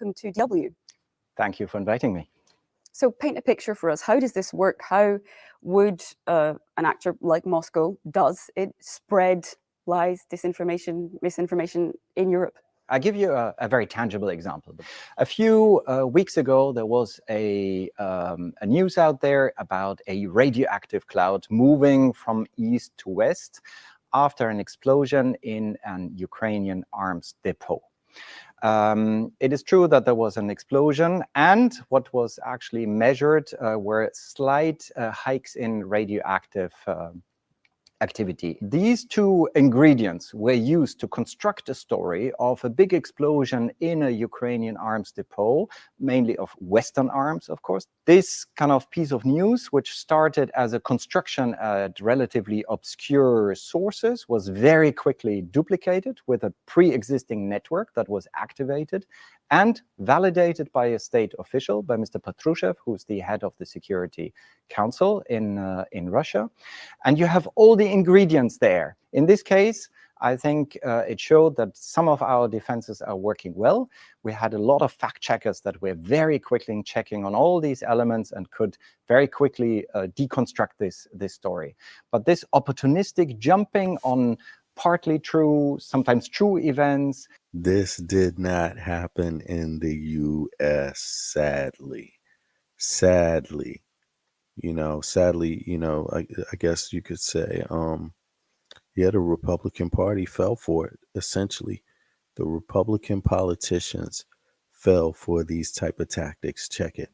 welcome to DW. Thank you for inviting me. So paint a picture for us. How does this work? How would an actor like Moscow, does it spread lies, disinformation, misinformation in Europe? I'll give you a very tangible example. A few weeks ago, there was a news out there about a radioactive cloud moving from east to west after an explosion in an Ukrainian arms depot. It is true that there was an explosion, and what was actually measured were slight hikes in radioactive activity. These two ingredients were used to construct a story of a big explosion in a Ukrainian arms depot, mainly of Western arms, of course. This kind of piece of news, which started as a construction at relatively obscure sources, was very quickly duplicated with a pre-existing network that was activated and validated by a state official, by Mr. Patrushev, who's the head of the Security Council in Russia. And you have all the ingredients there. In this case, I think it showed that some of our defenses are working well. We had a lot of fact checkers that were very quickly checking on all these elements and could very quickly deconstruct this story. But this opportunistic jumping on partly true, sometimes true events. This did not happen in the U.S., sadly. Sadly, I guess you could say, the Republican Party fell for it, essentially. The Republican politicians fell for these type of tactics. Check it.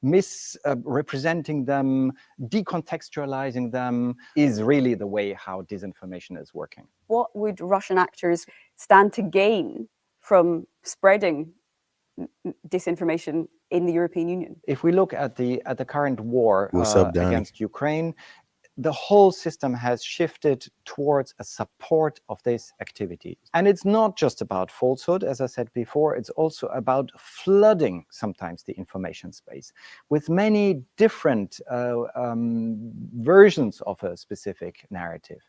Misrepresenting them, decontextualizing them is really the way how disinformation is working. What would Russian actors stand to gain from spreading disinformation in the European Union? If we look at the current war against Ukraine, the whole system has shifted towards a support of this activity. And it's not just about falsehood, as I said before, it's also about flooding sometimes the information space with many different versions of a specific narrative.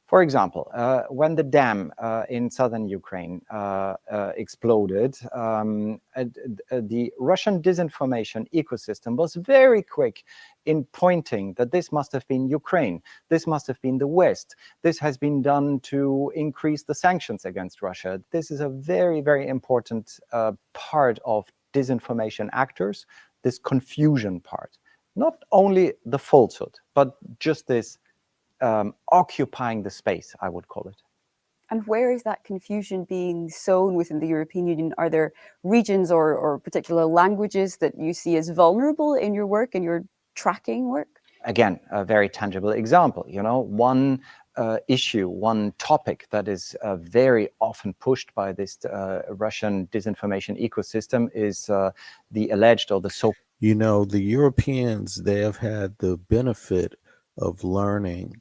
For example, when the dam in southern Ukraine exploded, the Russian disinformation ecosystem was very quick in pointing that this must have been Ukraine, this must have been the West, this has been done to increase the sanctions against Russia. This is a very, very important part of disinformation actors, this confusion part. Not only the falsehood, but just this occupying the space, I would call it. And where is that confusion being sown within the European Union? Are there regions or particular languages that you see as vulnerable in your work, in your tracking work? Again, a very tangible example. One issue, one topic that is very often pushed by this Russian disinformation ecosystem is the alleged or the so. The Europeans, they have had the benefit of learning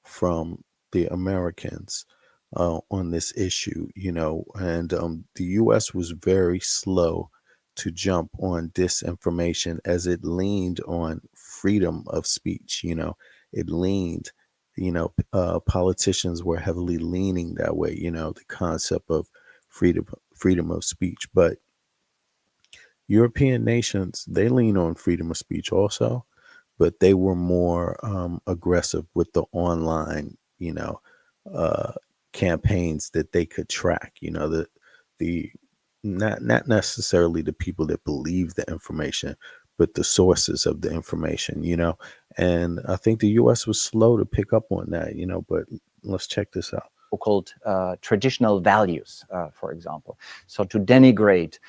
from the Americans on this issue, and the U.S. was very slow to jump on disinformation as it leaned on freedom of speech. It leaned, politicians were heavily leaning that way, the concept of freedom of speech. But European nations, they lean on freedom of speech also, but they were more aggressive with the online, campaigns that they could track. The not necessarily the people that believe the information, but the sources of the information. And I think the U.S. was slow to pick up on that. But let's check this out. So-called traditional values, for example. So to denigrate.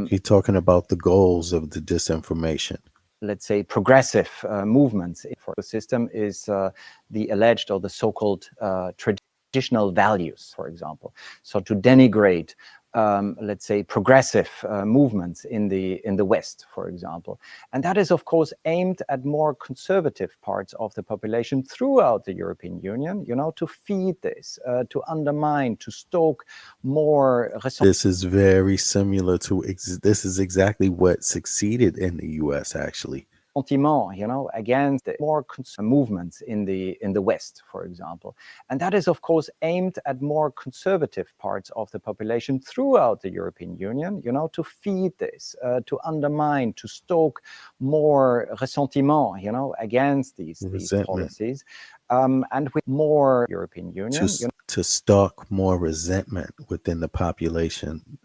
He's talking about the goals of the disinformation. Let's say progressive movements for the system is the alleged or the so-called traditional values, for example. So to denigrate, let's say, progressive movements in the West, for example. And that is, of course, aimed at more conservative parts of the population throughout the European Union, to feed this, to undermine, to stoke more. This is very similar to, this is exactly what succeeded in the U.S., actually. sentiment, against the more movements in the West, for example. And that is, of course, aimed at more conservative parts of the population throughout the European Union, to feed this, to undermine, to stoke more ressentiment, against these policies. And with more European Union, to stoke more resentment within the population.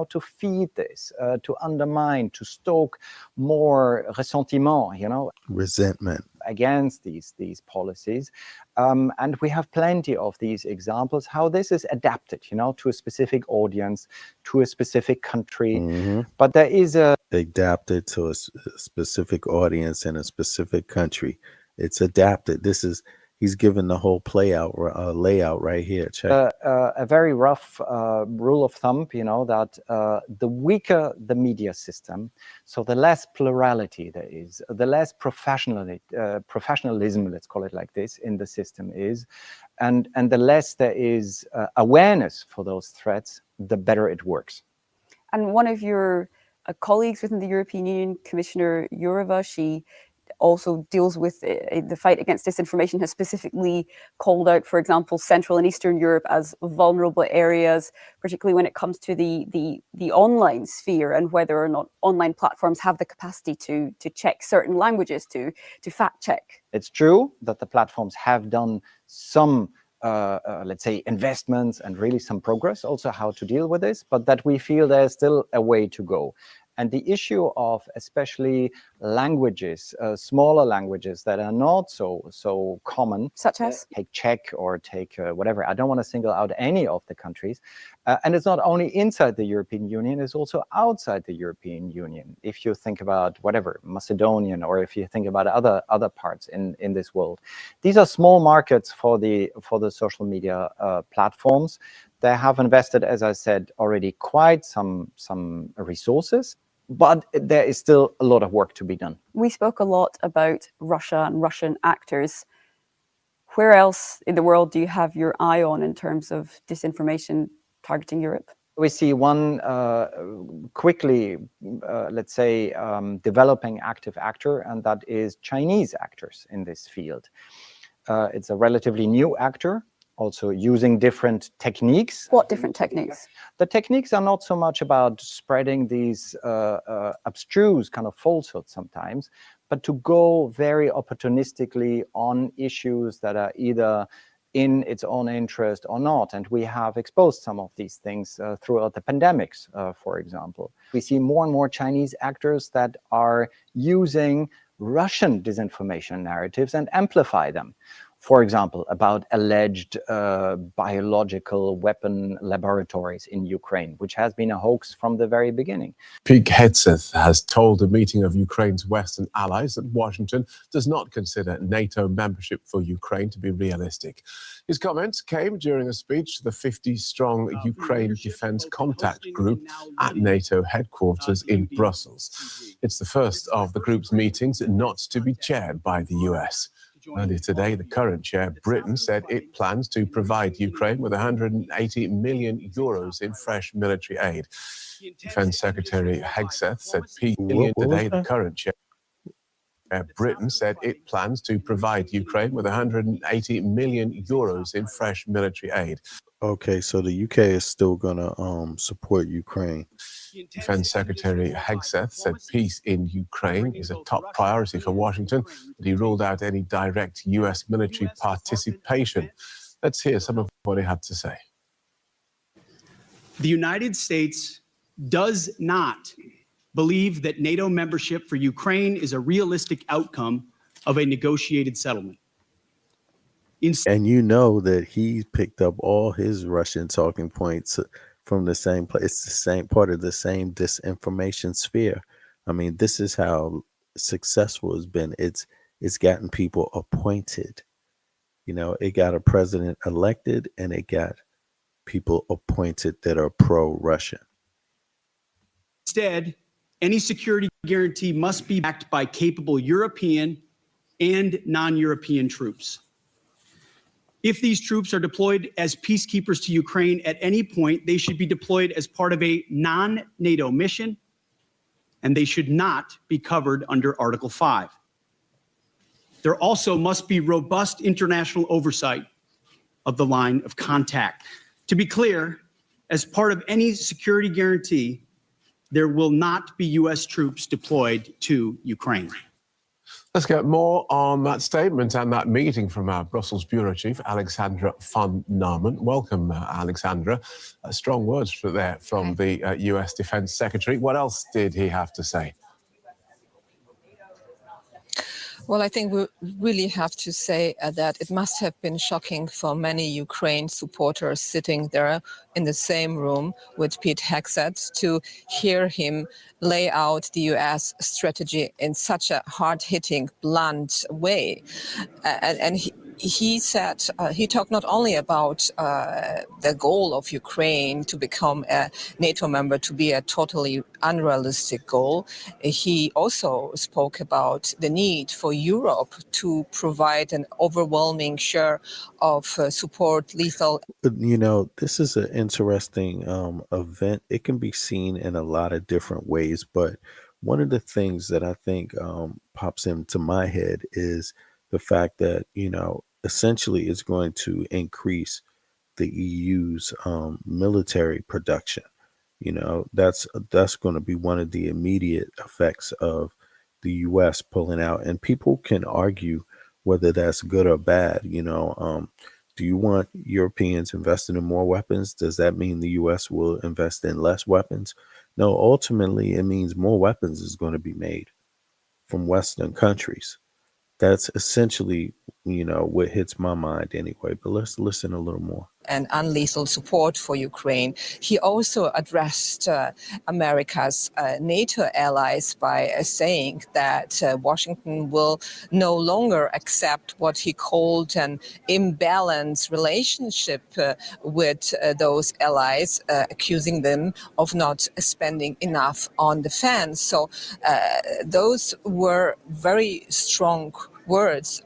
To feed this, to undermine, to stoke more ressentiment, resentment against these policies. And we have plenty of these examples, how this is adapted, to a specific audience, to a specific country. But there is adapted to a specific audience in a specific country. It's adapted. He's given the whole layout right here. Check. A very rough rule of thumb, that the weaker the media system, so the less plurality there is, the less professionalism, let's call it like this, in the system is, and the less there is awareness for those threats, the better it works. And one of your colleagues within the European Union, Commissioner Jourova, she also deals with the fight against disinformation, has specifically called out, for example, Central and Eastern Europe as vulnerable areas, particularly when it comes to the online sphere and whether or not online platforms have the capacity to check certain languages, to fact check. It's true that the platforms have done some let's say, investments and really some progress also how to deal with this, but that we feel there's still a way to go. And the issue of especially languages, smaller languages that are not so common, such as take Czech or take whatever. I don't want to single out any of the countries. And it's not only inside the European Union, it's also outside the European Union. If you think about whatever, Macedonian, or if you think about other parts in this world. These are small markets for the social media platforms. They have invested, as I said, already quite some resources, but there is still a lot of work to be done. We spoke a lot about Russia and Russian actors. Where else in the world do you have your eye on in terms of disinformation targeting Europe? We see one quickly, let's say, developing active actor, and that is Chinese actors in this field. It's a relatively new actor, also using different techniques. What different techniques? The techniques are not so much about spreading these abstruse kind of falsehoods sometimes, but to go very opportunistically on issues that are either in its own interest or not. And we have exposed some of these things throughout the pandemics, for example. We see more and more Chinese actors that are using Russian disinformation narratives and amplify them. For example, about alleged biological weapon laboratories in Ukraine, which has been a hoax from the very beginning. Pete Hegseth has told a meeting of Ukraine's Western allies that Washington does not consider NATO membership for Ukraine to be realistic. His comments came during a speech to the 50-strong Ukraine Defense Contact Group at NATO headquarters in Brussels. It's the first of the group's meetings not to be chaired by the US. Earlier today, the current chair, Britain, said it plans to provide Ukraine with 180 million euros in fresh military aid. Defense Secretary Hegseth said today, the current chair, Britain, said it plans to provide Ukraine with 180 million euros in fresh military aid. Okay, so the UK is still going to support Ukraine. Defense Secretary Hegseth said peace in Ukraine is a top priority for Washington, but he ruled out any direct US military participation. Let's hear some of what he had to say. The United States does not believe that NATO membership for Ukraine is a realistic outcome of a negotiated settlement. And you know that he picked up all his Russian talking points from the same place. It's the same part of the same disinformation sphere. I mean, this is how successful it's been. It's gotten people appointed. You know, it got a president elected and it got people appointed that are pro-Russian. Instead, any security guarantee must be backed by capable European and non-European troops. If these troops are deployed as peacekeepers to Ukraine at any point, they should be deployed as part of a non-NATO mission and they should not be covered under Article 5. There also must be robust international oversight of the line of contact. To be clear, as part of any security guarantee, there will not be U.S. troops deployed to Ukraine. Let's get more on that statement and that meeting from our Brussels Bureau Chief, Alexandra van Namen. Welcome, Alexandra. Strong words there from the US Defense Secretary. What else did he have to say? Well, I think we really have to say that it must have been shocking for many Ukraine supporters sitting there in the same room with Pete Hegseth to hear him lay out the US strategy in such a hard-hitting, blunt way. And he said, he talked not only about the goal of Ukraine to become a NATO member, to be a totally unrealistic goal. He also spoke about the need for Europe to provide an overwhelming share of support lethal. You know, this is an interesting event. It can be seen in a lot of different ways, but one of the things that I think pops into my head is the fact that, you know, essentially it's going to increase the EU's military production. You know, that's going to be one of the immediate effects of the U.S. pulling out. And people can argue whether that's good or bad. You know, do you want Europeans investing in more weapons? Does that mean the U.S. will invest in less weapons? No, ultimately, it means more weapons is going to be made from Western countries. That's essentially, you know, what hits my mind anyway. But let's listen a little more. And unlethal support for Ukraine. He also addressed America's NATO allies by saying that Washington will no longer accept what he called an imbalanced relationship with those allies, accusing them of not spending enough on defense. So those were very strong words.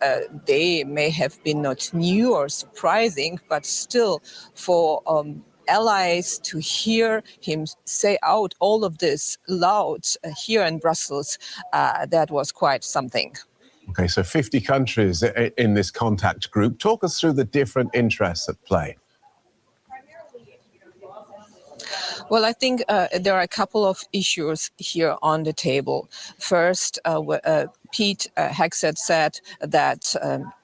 They may have been not new or surprising, but still for allies to hear him say out all of this loud here in Brussels, that was quite something. Okay, so 50 countries in this contact group. Talk us through the different interests at play. Well, I think there are a couple of issues here on the table. First, Pete Hegseth said that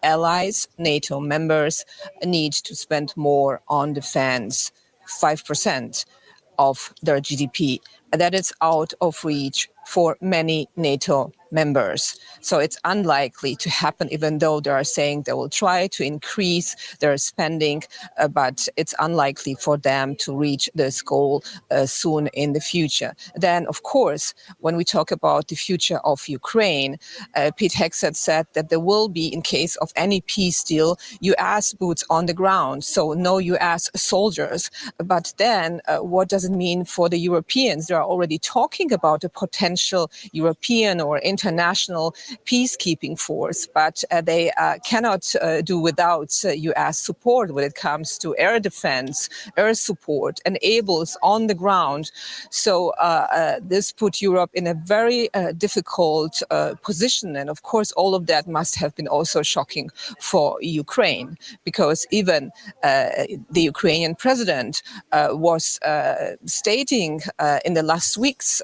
allies, NATO members, need to spend more on defense, 5% of their GDP. That is out of reach for many NATO members. So it's unlikely to happen, even though they are saying they will try to increase their spending, but it's unlikely for them to reach this goal soon in the future. Then, of course, when we talk about the future of Ukraine, Pete Hegseth said that there will be, in case of any peace deal, U.S. boots on the ground, so no U.S. soldiers. But then what does it mean for the Europeans? They are already talking about a potential European or international peacekeeping force, but they cannot do without U.S. support when it comes to air defense, air support, and ables on the ground. So this put Europe in a very difficult position. And of course, all of that must have been also shocking for Ukraine, because even the Ukrainian president was stating in the last weeks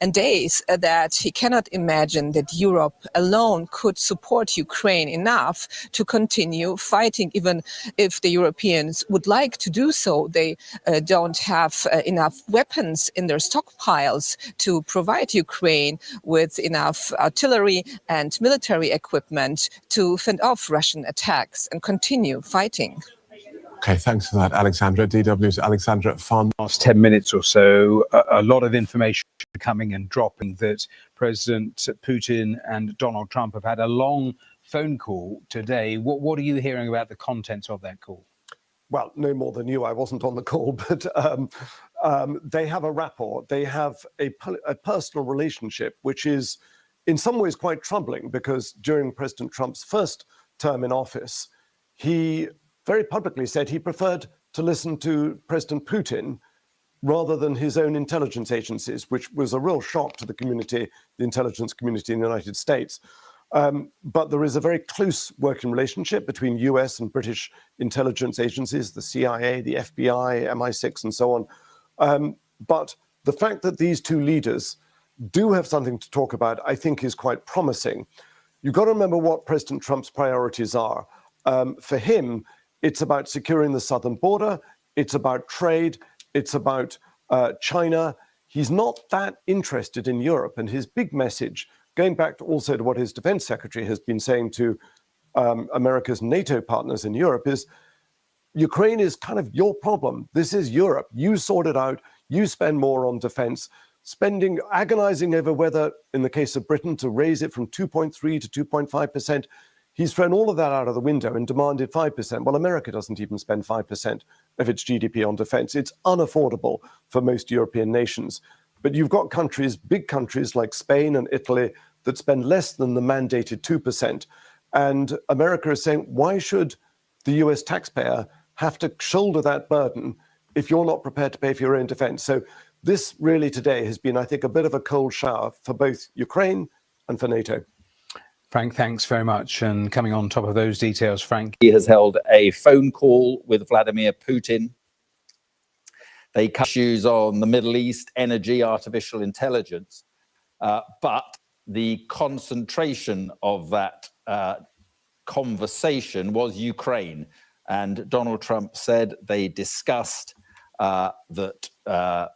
and days that he cannot imagine that Europe alone could support Ukraine enough to continue fighting. Even if the Europeans would like to do so, they don't have enough weapons in their stockpiles to provide Ukraine with enough artillery and military equipment to fend off Russian attacks and continue fighting. Okay, thanks for that, Alexandra. DW's Alexandra van. Last 10 minutes or so, a lot of information coming and dropping that President Putin and Donald Trump have had a long phone call today. What are you hearing about the contents of that call? Well, no more than you. I wasn't on the call, but they have a rapport. They have a personal relationship, which is in some ways quite troubling, because during President Trump's first term in office, he very publicly said he preferred to listen to President Putin rather than his own intelligence agencies, which was a real shock to the community, the intelligence community in the United States. But there is a very close working relationship between US and British intelligence agencies, the CIA, the FBI, MI6, and so on. But the fact that these two leaders do have something to talk about, I think, is quite promising. You've got to remember what President Trump's priorities are. For him, it's about securing the southern border, it's about trade, it's about China. He's not that interested in Europe. And his big message, going back to also to what his defense secretary has been saying to America's NATO partners in Europe, is Ukraine is kind of your problem. This is Europe. You sort it out. You spend more on defense, agonizing over whether, in the case of Britain, to raise it from 2.3 to 2.5%. He's thrown all of that out of the window and demanded 5%. Well, America doesn't even spend 5% of its GDP on defense. It's unaffordable for most European nations. But you've got countries, big countries like Spain and Italy, that spend less than the mandated 2%. And America is saying, why should the US taxpayer have to shoulder that burden if you're not prepared to pay for your own defense? So this really today has been, I think, a bit of a cold shower for both Ukraine and for NATO. Frank, thanks very much. And coming on top of those details, Frank. He has held a phone call with Vladimir Putin. They cut issues on the Middle East, energy, artificial intelligence. But the concentration of that conversation was Ukraine. And Donald Trump said they discussed that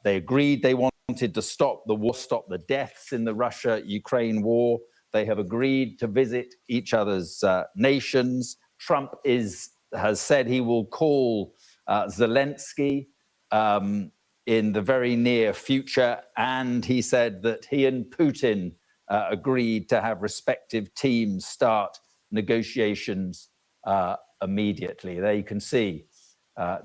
they agreed they wanted to stop the war, stop the deaths in the Russia-Ukraine war. They have agreed to visit each other's nations. Trump has said he will call Zelensky in the very near future. And he said that he and Putin agreed to have respective teams start negotiations immediately. There you can see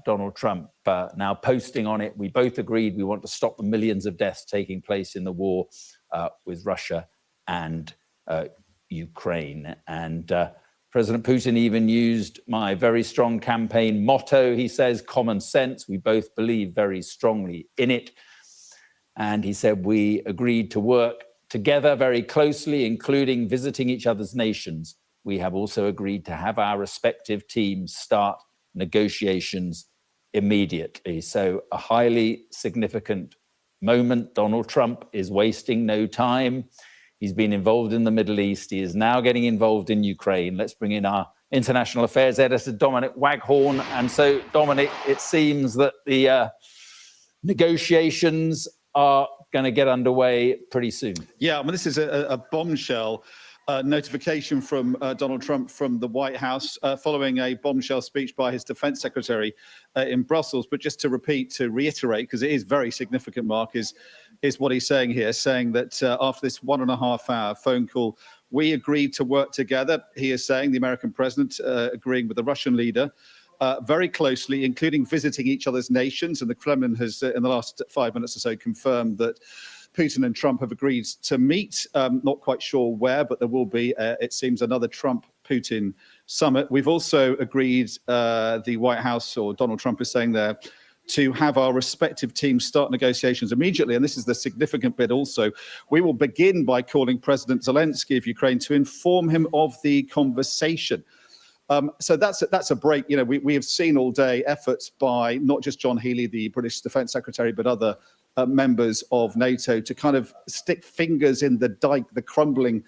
Donald Trump now posting on it. We both agreed we want to stop the millions of deaths taking place in the war with Russia and Ukraine. And President Putin even used my very strong campaign motto. He says, common sense. We both believe very strongly in it. And he said, we agreed to work together very closely, including visiting each other's nations. We have also agreed to have our respective teams start negotiations immediately. So a highly significant moment. Donald Trump is wasting no time. He's been involved in the Middle East. He is now getting involved in Ukraine. Let's bring in our international affairs editor, Dominic Waghorn. And so, Dominic, it seems that the negotiations are going to get underway pretty soon. Yeah, I mean, this is a bombshell notification from Donald Trump from the White House following a bombshell speech by his defense secretary in Brussels. But just to reiterate, because it is very significant, Mark, is what he's saying here, saying that after this 1.5-hour phone call, we agreed to work together. He is saying, the American president agreeing with the Russian leader very closely, including visiting each other's nations. And the Kremlin has, in the last 5 minutes or so, confirmed that Putin and Trump have agreed to meet. Not quite sure where, but there will be, it seems, another Trump-Putin summit. We've also agreed, the White House, or Donald Trump is saying there, to have our respective teams start negotiations immediately. And this is the significant bit also. We will begin by calling President Zelensky of Ukraine to inform him of the conversation. So that's a break. You know, we have seen all day efforts by not just John Healey, the British Defence Secretary, but other members of NATO to kind of stick fingers in the dike, the crumbling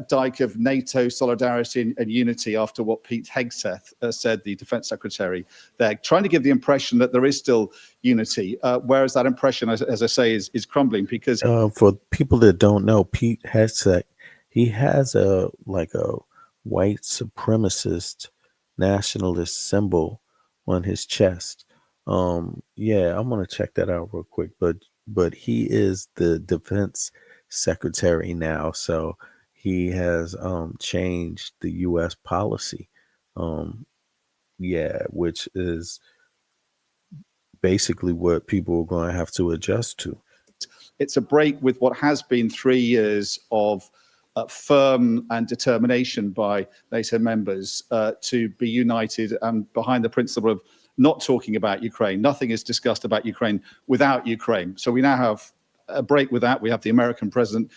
dike of NATO solidarity and unity after what Pete Hegseth said, the Defence Secretary. They're trying to give the impression that there is still unity, whereas that impression, as I say, is crumbling because... For people that don't know, Pete Hegseth, he has a white supremacist nationalist symbol on his chest. Yeah, I'm gonna check that out real quick, but he is the defense secretary now, so he has changed the U.S. policy, yeah, which is basically what people are going to have to adjust to. It's a break with what has been 3 years of firm and determination by NATO members to be united and behind the principle of not talking about Ukraine. Nothing is discussed about Ukraine without Ukraine. So we now have a break with that. We have the American president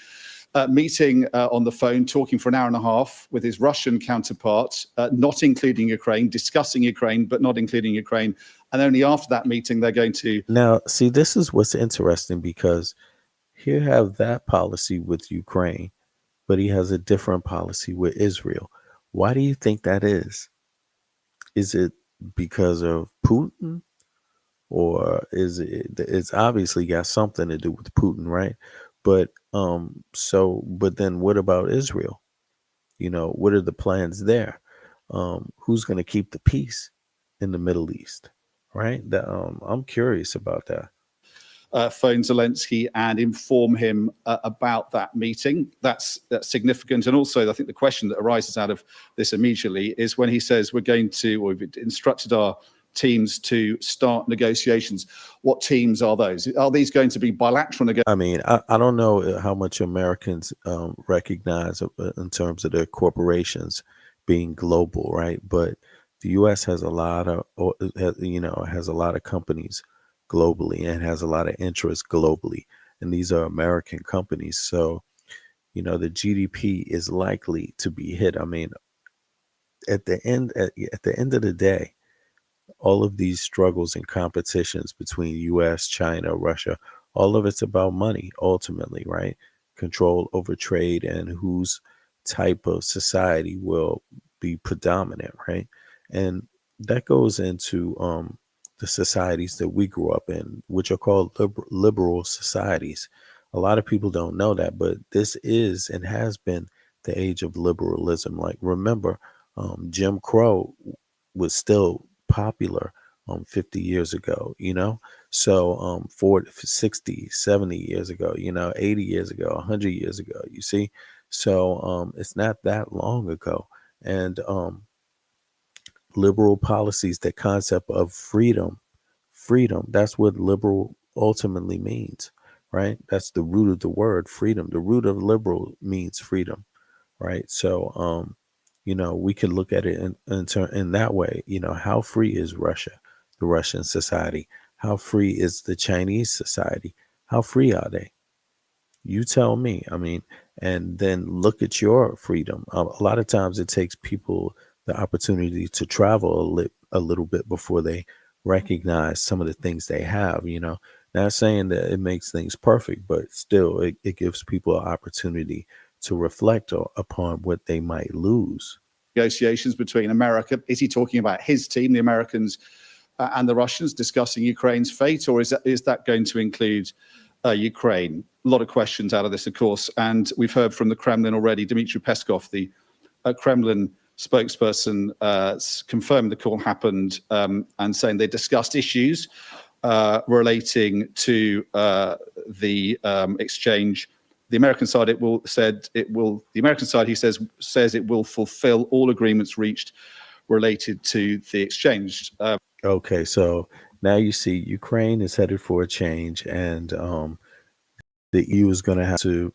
meeting on the phone, talking for an hour and a half with his Russian counterpart, not including Ukraine, discussing Ukraine, but not including Ukraine. And only after that meeting, they're going to... Now, see, this is what's interesting, because here have that policy with Ukraine, but he has a different policy with Israel. Why do you think that is? Is it because of Putin? Or is it's obviously got something to do with Putin, right? But but then what about Israel? You know, what are the plans there? Who's going to keep the peace in the Middle East, right? I'm curious about that. Phone Zelensky and inform him about that meeting. That's significant. And also, I think the question that arises out of this immediately is when he says we're going to, or we've instructed our teams to start negotiations. What teams are those? Are these going to be bilateral negotiations? I mean, I don't know how much Americans recognize in terms of their corporations being global, right? But the U.S. has a lot of, has a lot of companies globally and has a lot of interest globally, and these are American companies. So, the GDP is likely to be hit. I mean, at the end of the day, all of these struggles and competitions between US, China, Russia, all of it's about money ultimately, right? Control over trade and whose type of society will be predominant, right? And that goes into the societies that we grew up in, which are called liberal societies. A lot of people don't know that, but this is and has been the age of liberalism. Like, remember, Jim Crow was still popular 50 years ago, so 40, 60, 70 years ago, 80 years ago, 100 years ago, you see. So it's not that long ago. And liberal policies, the concept of freedom, that's what liberal ultimately means, right? That's the root of the word, freedom. The root of liberal means freedom, right? So we can look at it in that way. How free is Russia, the Russian society? How free is the Chinese society? How free are they? You tell me. I mean, and then look at your freedom. A lot of times it takes people the opportunity to travel a little bit before they recognize some of the things they have, Not saying that it makes things perfect, but still it gives people an opportunity to reflect upon what they might lose. Negotiations between America. Is he talking about his team, the Americans and the Russians, discussing Ukraine's fate, or is that going to include Ukraine? A lot of questions out of this, of course, and we've heard from the Kremlin already. Dmitry Peskov, the Kremlin spokesperson, confirmed the call happened and saying they discussed issues relating to the exchange. The American side, the American side, he says it will fulfill all agreements reached related to the exchange. Okay, so now you see Ukraine is headed for a change, and the EU is going to have to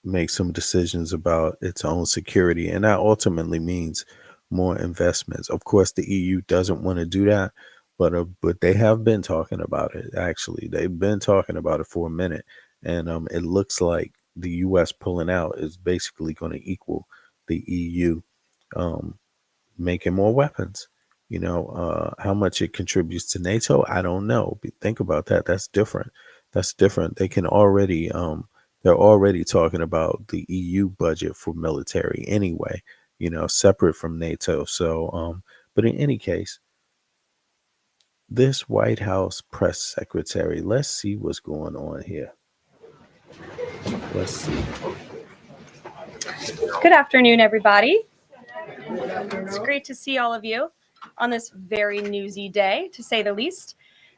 make some decisions about its own security, and that ultimately means more investments. Of course, the EU doesn't want to do that, but they have been talking about it. Actually, they've been talking about it for a minute, and it looks like the U.S. pulling out is basically going to equal the EU making more weapons. How much it contributes to NATO, I don't know. But think about that. That's different. They can already they're already talking about the EU budget for military anyway, separate from NATO. So but in any case, this White House press secretary, let's see what's going on here. Let's see. Good afternoon, everybody. It's great to see all of you on this very newsy day, to say the least.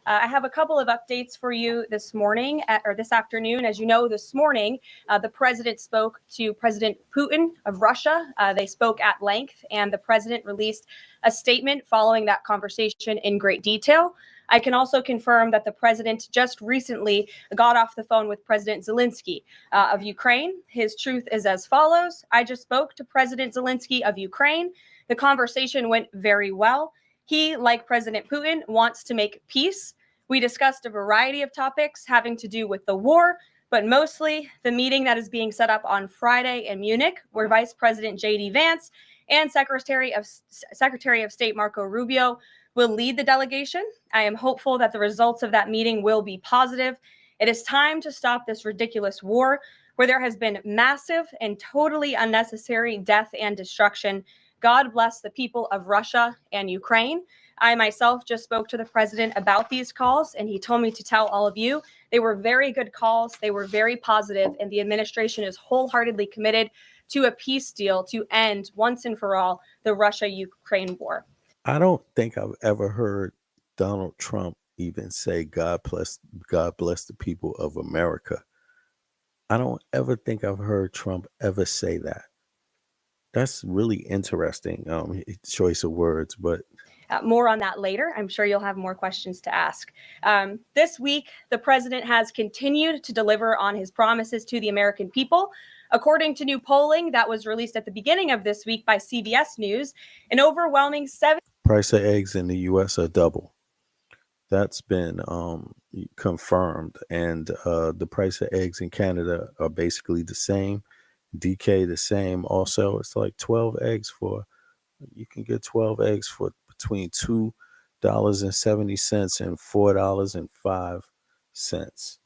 I have a couple of updates for you this morning, or this afternoon. As you know, this morning, the president spoke to President Putin of Russia. They spoke at length, and the president released a statement following that conversation in great detail. I can also confirm that the president just recently got off the phone with President Zelensky of Ukraine. His truth is as follows. I just spoke to President Zelensky of Ukraine. The conversation went very well. He, like President Putin, wants to make peace. We discussed a variety of topics having to do with the war, but mostly the meeting that is being set up on Friday in Munich, where Vice President J.D. Vance and Secretary of State Marco Rubio will lead the delegation. I am hopeful that the results of that meeting will be positive. It is time to stop this ridiculous war where there has been massive and totally unnecessary death and destruction. God bless the people of Russia and Ukraine. I myself just spoke to the president about these calls, and he told me to tell all of you they were very good calls. They were very positive, and the administration is wholeheartedly committed to a peace deal to end once and for all the Russia-Ukraine war. I don't think I've ever heard Donald Trump even say God bless the people of America. I don't ever think I've heard Trump ever say that. That's really interesting choice of words, but more on that later. I'm sure you'll have more questions to ask. This week, the president has continued to deliver on his promises to the American people. According to new polling that was released at the beginning of this week by CBS News, an overwhelming price of eggs in the U.S. are double. That's been confirmed, and the price of eggs in Canada are basically the same. DK the same. Also, it's like 12 eggs you can get 12 eggs for between $2.70 and $4.05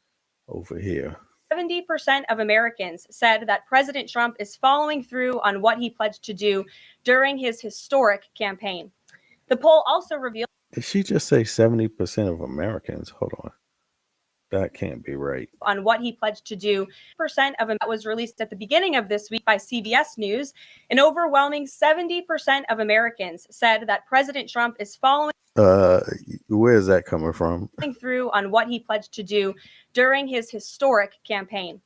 over here. 70% of Americans said that President Trump is following through on what he pledged to do during his historic campaign. The poll also revealed. Did she just say 70% of Americans? Hold on. That can't be right. On what he pledged to do. Percent of that was released at the beginning of this week by CBS News. An overwhelming 70% of Americans said that President Trump is following. Where is that coming from? Through on what he pledged to do during his historic campaign.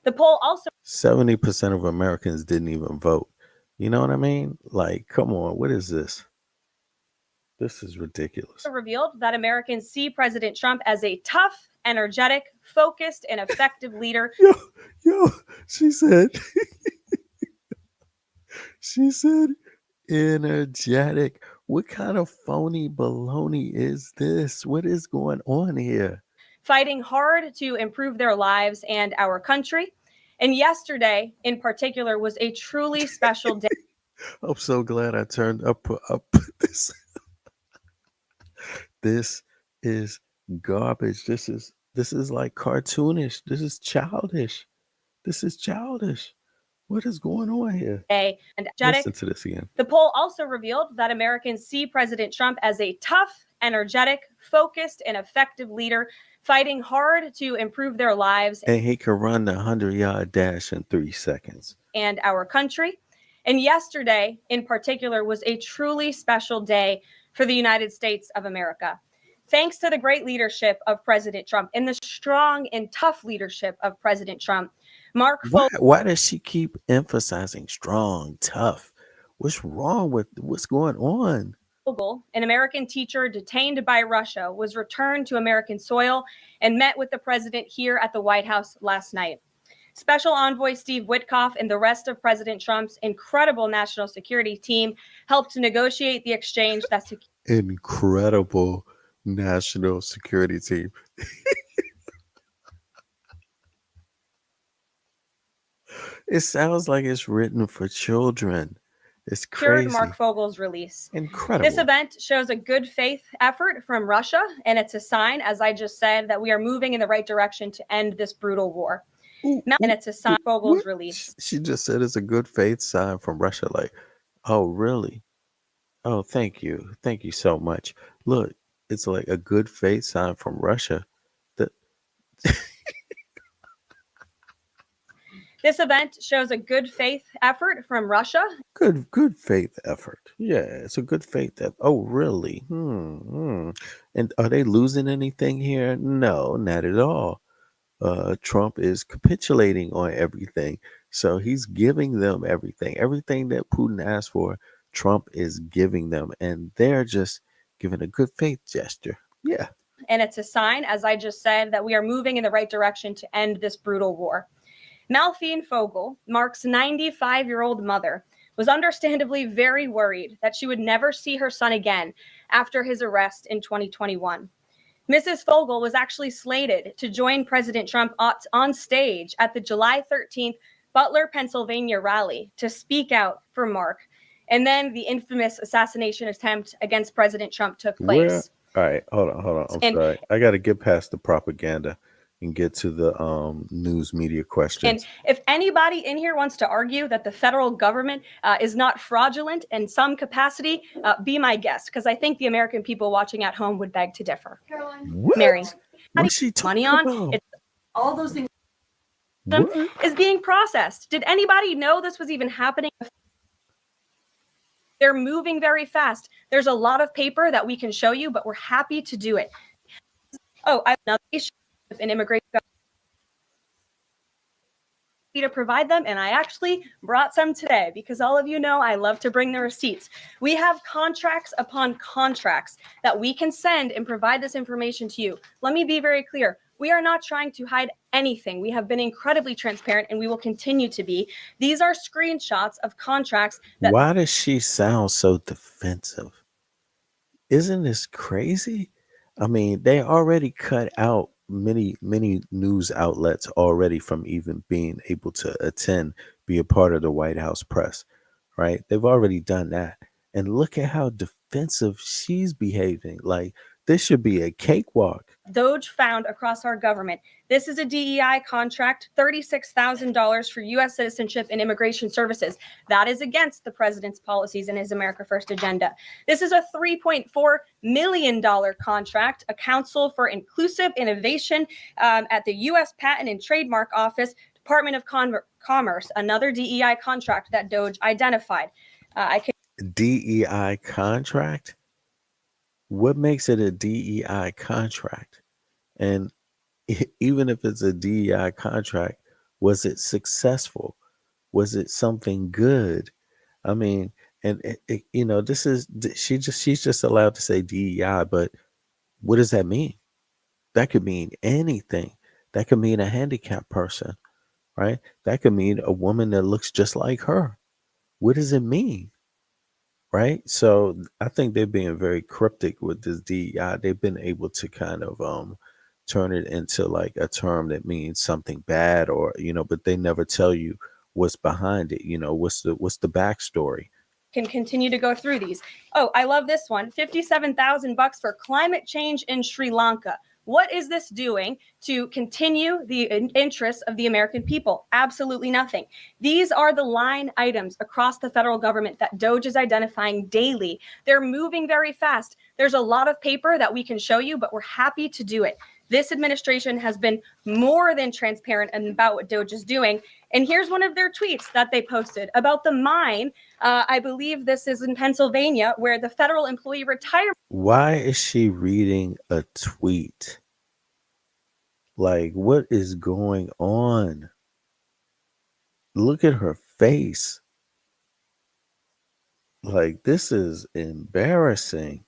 The poll also. 70% of Americans didn't even vote. You know what I mean? Like, come on, what is this? This is ridiculous. Revealed that Americans see President Trump as a tough, energetic, focused, and effective leader. She said, energetic. What kind of phony baloney is this? What is going on here? Fighting hard to improve their lives and our country. And yesterday, in particular, was a truly special day. I'm so glad I turned up this. This is garbage. This is like cartoonish. This is childish. What is going on here? And listen to this again. The poll also revealed that Americans see President Trump as a tough, energetic, focused, and effective leader, fighting hard to improve their lives. And he can run the 100-yard dash in 3 seconds. And our country. And yesterday, in particular, was a truly special day for the United States of America. Thanks to the great leadership of President Trump and the strong and tough leadership of President Trump, why does she keep emphasizing strong, tough? What's wrong with what's going on? An American teacher detained by Russia, was returned to American soil and met with the president here at the White House last night. Special Envoy Steve Witkoff and the rest of President Trump's incredible national security team helped to negotiate the exchange. That's incredible national security team. It sounds like it's written for children. It's crazy. Mark Fogel's release. Incredible. This event shows a good faith effort from Russia, and it's a sign, as I just said, that we are moving in the right direction to end this brutal war. And it's a sign. Fogel's release. She just said it's a good faith sign from Russia. Like, oh, really? Oh, thank you. Thank you so much. Look, it's like a good faith sign from Russia. This event shows a good faith effort from Russia. Good faith effort. Yeah, it's a good faith effort. Oh, really? And are they losing anything here? No, not at all. Trump is capitulating on everything. So he's giving them everything. Everything that Putin asked for, Trump is giving them. And they're just giving a good faith gesture. Yeah. And it's a sign, as I just said, that we are moving in the right direction to end this brutal war. Malphine Fogel, Mark's 95-year-old mother, was understandably very worried that she would never see her son again after his arrest in 2021. Mrs. Fogel was actually slated to join President Trump on stage at the July 13th Butler, Pennsylvania rally to speak out for Mark. And then the infamous assassination attempt against President Trump took place. All right, hold on. I'm sorry. I got to get past the propaganda and get to the news media questions. And if anybody in here wants to argue that the federal government is not fraudulent in some capacity, be my guest, because I think the American people watching at home would beg to differ. What? Mary, What's she talking about? It's all those things What? is being processed. Did anybody know this was even happening? They're moving very fast. There's a lot of paper that we can show you, but we're happy to do it. Oh, I have another issue with an immigration to provide them, and I actually brought some today because all of you know I love to bring the receipts. We have contracts upon contracts that we can send and provide this information to you. Let me be very clear. We are not trying to hide anything. We have been incredibly transparent and we will continue to be. These are screenshots of contracts that— Why does she sound so defensive? Isn't this crazy? I mean, they already cut out many news outlets already from even being able to be a part of the White House press, right? They've already done that. And look at how defensive she's behaving. Like, this should be a cakewalk. DOJ found across our government. This is a DEI contract, $36,000 for U.S. citizenship and immigration services. That is against the president's policies and his America First agenda. This is a $3.4 million contract, a Council for Inclusive Innovation at the U.S. Patent and Trademark Office, Department of Commerce, another DEI contract that DOJ identified. DEI contract? What makes it a DEI contract? And even if it's a DEI contract, was it successful? Was it something good? I mean, and you know, she's just allowed to say DEI, but what does that mean? That could mean anything. That could mean a handicapped person, right? That could mean a woman that looks just like her. What does it mean? Right. So I think they're being very cryptic with this DEI. They've been able to kind of turn it into like a term that means something bad, or, you know, but they never tell you what's behind it. You know, what's the backstory. Can continue to go through these. Oh, I love this one. $57,000 for climate change in Sri Lanka. What is this doing to continue the interests of the American people? Absolutely nothing. These are the line items across the federal government that DOJ is identifying daily. They're moving very fast. There's a lot of paper that we can show you, but we're happy to do it. This administration has been more than transparent about what DOJ is doing. And here's one of their tweets that they posted about the mine. I believe this is in Pennsylvania, where the federal employee retirement. Why is she reading a tweet? Like, what is going on? Look at her face. Like, this is embarrassing.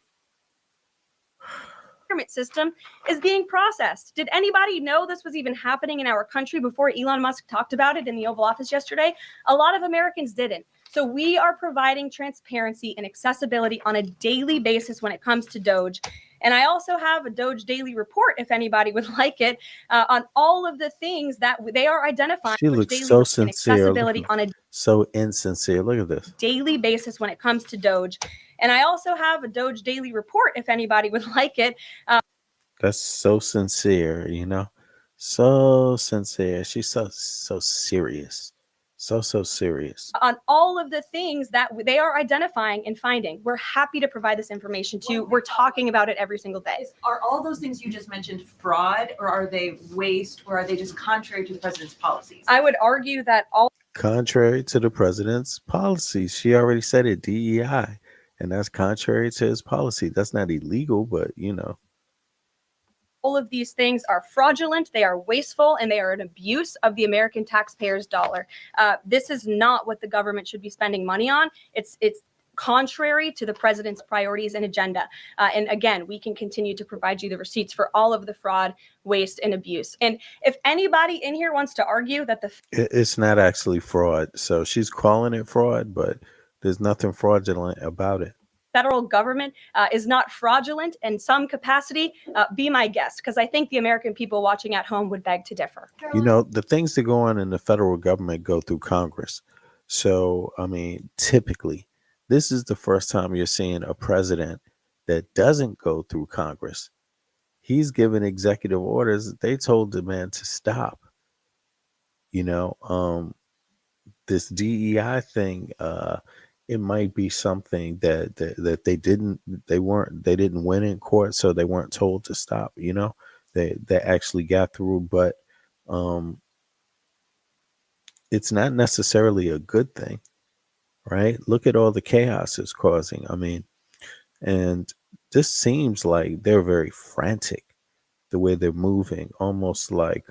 System is being processed. Did anybody know this was even happening in our country before Elon Musk talked about it in the Oval Office yesterday? A lot of Americans didn't. So we are providing transparency and accessibility on a daily basis when it comes to DOJ. And I also have a DOJ daily report, if anybody would like it, on all of the things that they are identifying. She looks so sincere. Accessibility on a so insincere. Look at this. Daily basis when it comes to DOJ. And I also have a DOJ daily report, if anybody would like it. That's so sincere, you know, so sincere. She's so serious. So serious. On all of the things that they are identifying and finding. We're happy to provide this information to you. We're talking about it every single day. Are all those things you just mentioned fraud, or are they waste, or are they just contrary to the president's policies? I would argue that all contrary to the president's policies. She already said it, DEI, and that's contrary to his policy. That's not illegal, but you know. All of these things are fraudulent, they are wasteful, and they are an abuse of the American taxpayer's dollar. This is not what the government should be spending money on. It's contrary to the president's priorities and agenda. And again, we can continue to provide you the receipts for all of the fraud, waste, and abuse. And if anybody in here wants to argue that it's not actually fraud. So she's calling it fraud, but There's nothing fraudulent about it. Federal government is not fraudulent in some capacity, be my guest, because I think the American people watching at home would beg to differ. You know, the things that go on in the federal government go through Congress. So, I mean, typically, this is the first time you're seeing a president that doesn't go through Congress. He's given executive orders. They told the man to stop. You know, this DEI thing, it might be something that they didn't win in court, so they weren't told to stop. You know, they actually got through, but it's not necessarily a good thing, right? Look at all the chaos it's causing. I mean, and this seems like they're very frantic the way they're moving, almost like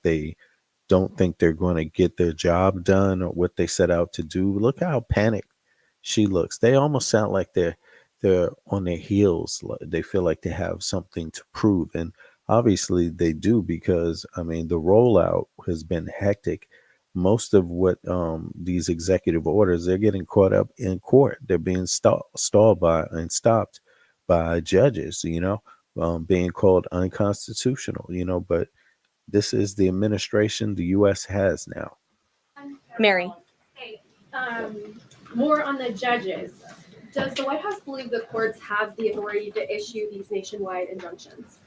they don't think they're going to get their job done or what they set out to do. Look how panicked she looks. They almost sound like they're on their heels. They feel like they have something to prove, and obviously they do, because I mean the rollout has been hectic. Most of what these executive orders, they're getting caught up in court. They're being stalled by and stopped by judges. You know, being called unconstitutional. You know, but this is the administration the U.S. has now. Mary. Hey, more on the judges. Does the White House believe the courts have the authority to issue these nationwide injunctions?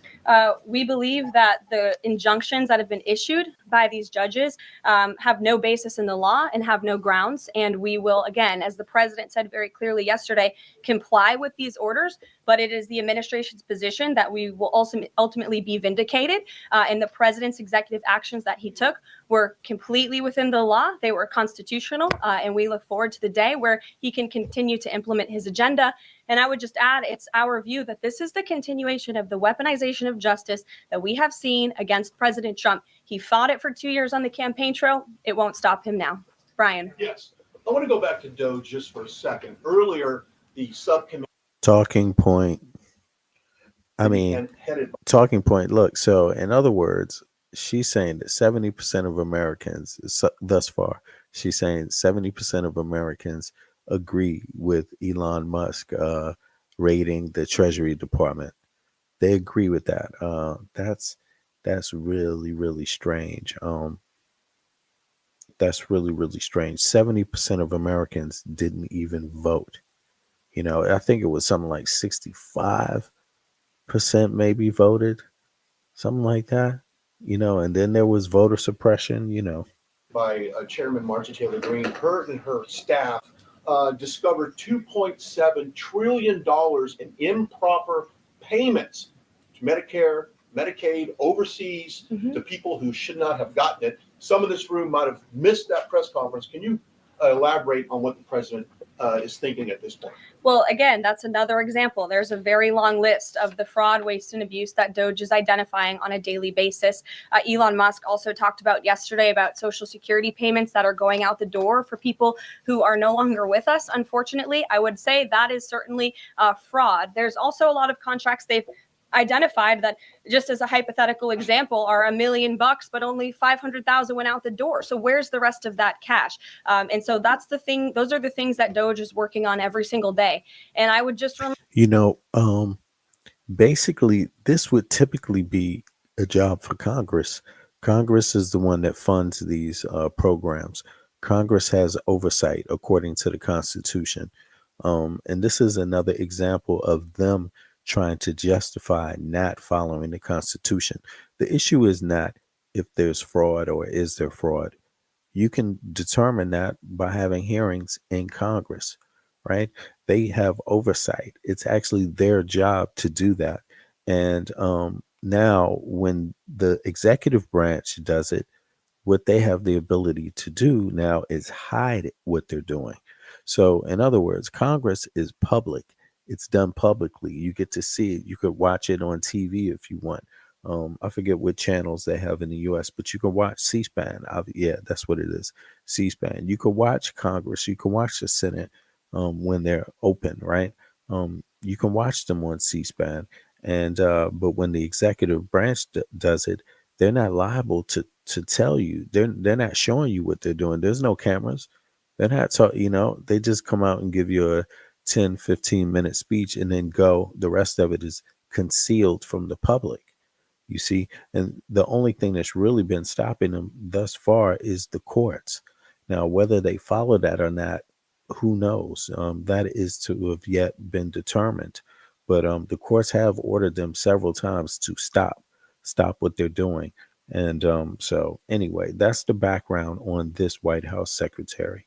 We believe that the injunctions that have been issued by these judges have no basis in the law and have no grounds. And we will, again, as the president said very clearly yesterday, comply with these orders. But it is the administration's position that we will also ultimately be vindicated. And the president's executive actions that he took were completely within the law. They were constitutional. And we look forward to the day where he can continue to implement his agenda. And I would just add, it's our view that this is the continuation of the weaponization of justice that we have seen against President Trump. He fought it for 2 years on the campaign trail. It won't stop him now. Brian. Yes. I want to go back to Doge just for a second. Earlier, the subcommittee. Talking point. I mean, talking point. Look, so in other words, she's saying that 70% of Americans, thus far, she's saying 70% of Americans agree with Elon Musk raiding the Treasury Department. They agree with that. That's really, really strange. That's really, really strange. 70% of Americans didn't even vote. You know, I think it was something like 65% maybe voted, something like that. You know, and then there was voter suppression, you know. By Chairman Marjorie Taylor Greene, her and her staff discovered $2.7 trillion in improper payments to Medicare, Medicaid, overseas, to people who should not have gotten it. Some of this room might have missed that press conference. Can you elaborate on what the president is thinking at this point? Well, again, that's another example. There's a very long list of the fraud, waste, and abuse that Doge is identifying on a daily basis. Elon Musk also talked about yesterday about Social Security payments that are going out the door for people who are no longer with us. Unfortunately, I would say that is certainly fraud. There's also a lot of contracts they've identified that, just as a hypothetical example, are $1 million, but only 500,000 went out the door. So where's the rest of that cash? And so that's the thing. Those are the things that Doge is working on every single day. And I would just you know, basically, this would typically be a job for Congress. Congress is the one that funds these programs. Congress has oversight according to the Constitution. And this is another example of them trying to justify not following the Constitution. The issue is not if there's fraud or is there fraud. You can determine that by having hearings in Congress, right? They have oversight. It's actually their job to do that. And now when the executive branch does it, what they have the ability to do now is hide what they're doing. So in other words, Congress is public. It's done publicly. You get to see it. You could watch it on TV if you want. I forget what channels they have in the U.S., but you can watch C-SPAN. Yeah, that's what it is, C-SPAN. You can watch Congress. You can watch the Senate when they're open, right? You can watch them on C-SPAN. And but when the executive branch does it, they're not liable to tell you. They're not showing you what they're doing. There's no cameras. They're not they just come out and give you a 10, 15-minute speech and then go. The rest of it is concealed from the public. You see, and the only thing that's really been stopping them thus far is the courts. Now, whether they follow that or not, who knows? That is to have yet been determined. But the courts have ordered them several times to stop what they're doing. And so, anyway, that's the background on this White House secretary.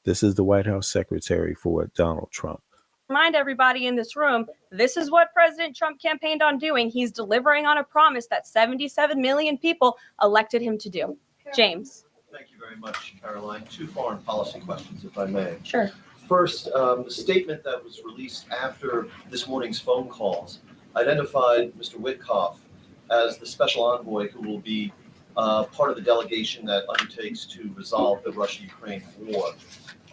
This is the White House secretary for Donald Trump. Remind everybody in this room, this is what President Trump campaigned on doing. He's delivering on a promise that 77 million people elected him to do. James. Thank you very much, Caroline. 2 foreign policy questions, if I may. Sure. First, the statement that was released after this morning's phone calls identified Mr. Witkoff as the special envoy who will be part of the delegation that undertakes to resolve the Russia-Ukraine war.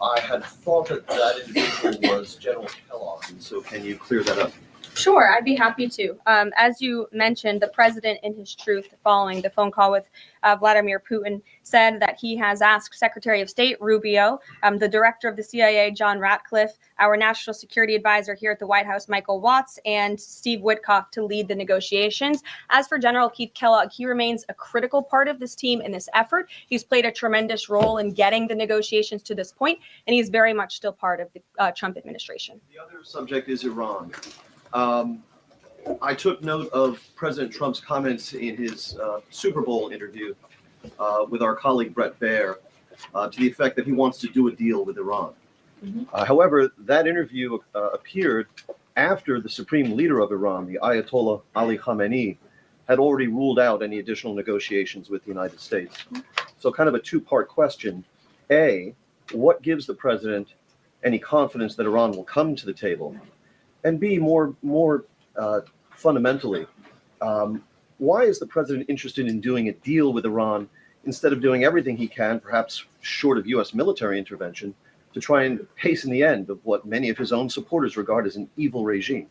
I had thought that individual was General Kellogg, and so can you clear that up? Sure, I'd be happy to. As you mentioned, the president, in his truth, following the phone call with Vladimir Putin, said that he has asked Secretary of State Rubio, the director of the CIA, John Ratcliffe, our national security advisor here at the White House, Michael Watts, and Steve Witkoff to lead the negotiations. As for General Keith Kellogg, he remains a critical part of this team in this effort. He's played a tremendous role in getting the negotiations to this point, and he's very much still part of the Trump administration. The other subject is Iran. I took note of President Trump's comments in his Super Bowl interview with our colleague Brett Baer to the effect that he wants to do a deal with Iran. However, that interview appeared after the supreme leader of Iran, the Ayatollah Ali Khamenei, had already ruled out any additional negotiations with the United States. So kind of a 2-part question. A, what gives the president any confidence that Iran will come to the table? And B, more fundamentally, why is the president interested in doing a deal with Iran instead of doing everything he can, perhaps short of U.S. military intervention, to try and hasten the end of what many of his own supporters regard as an evil regime?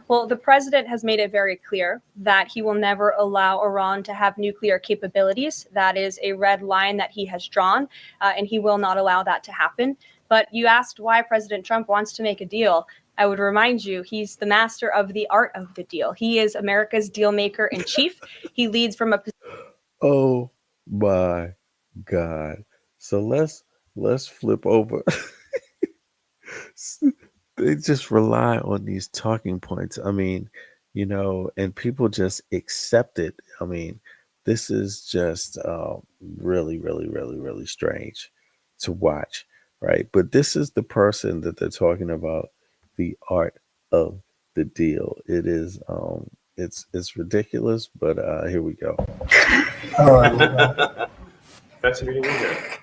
Well, the president has made it very clear that he will never allow Iran to have nuclear capabilities. That is a red line that he has drawn, and he will not allow that to happen. But you asked why President Trump wants to make a deal. I would remind you, he's the master of the art of the deal. He is America's deal maker in chief. He leads from a position. Oh my God. So let's flip over. They just rely on these talking points. I mean, and people just accept it. I mean, this is just really, really, really, really strange to watch, right? But this is the person that they're talking about, the art of the deal. It is it's ridiculous, but here we go. All right. That's meeting you here.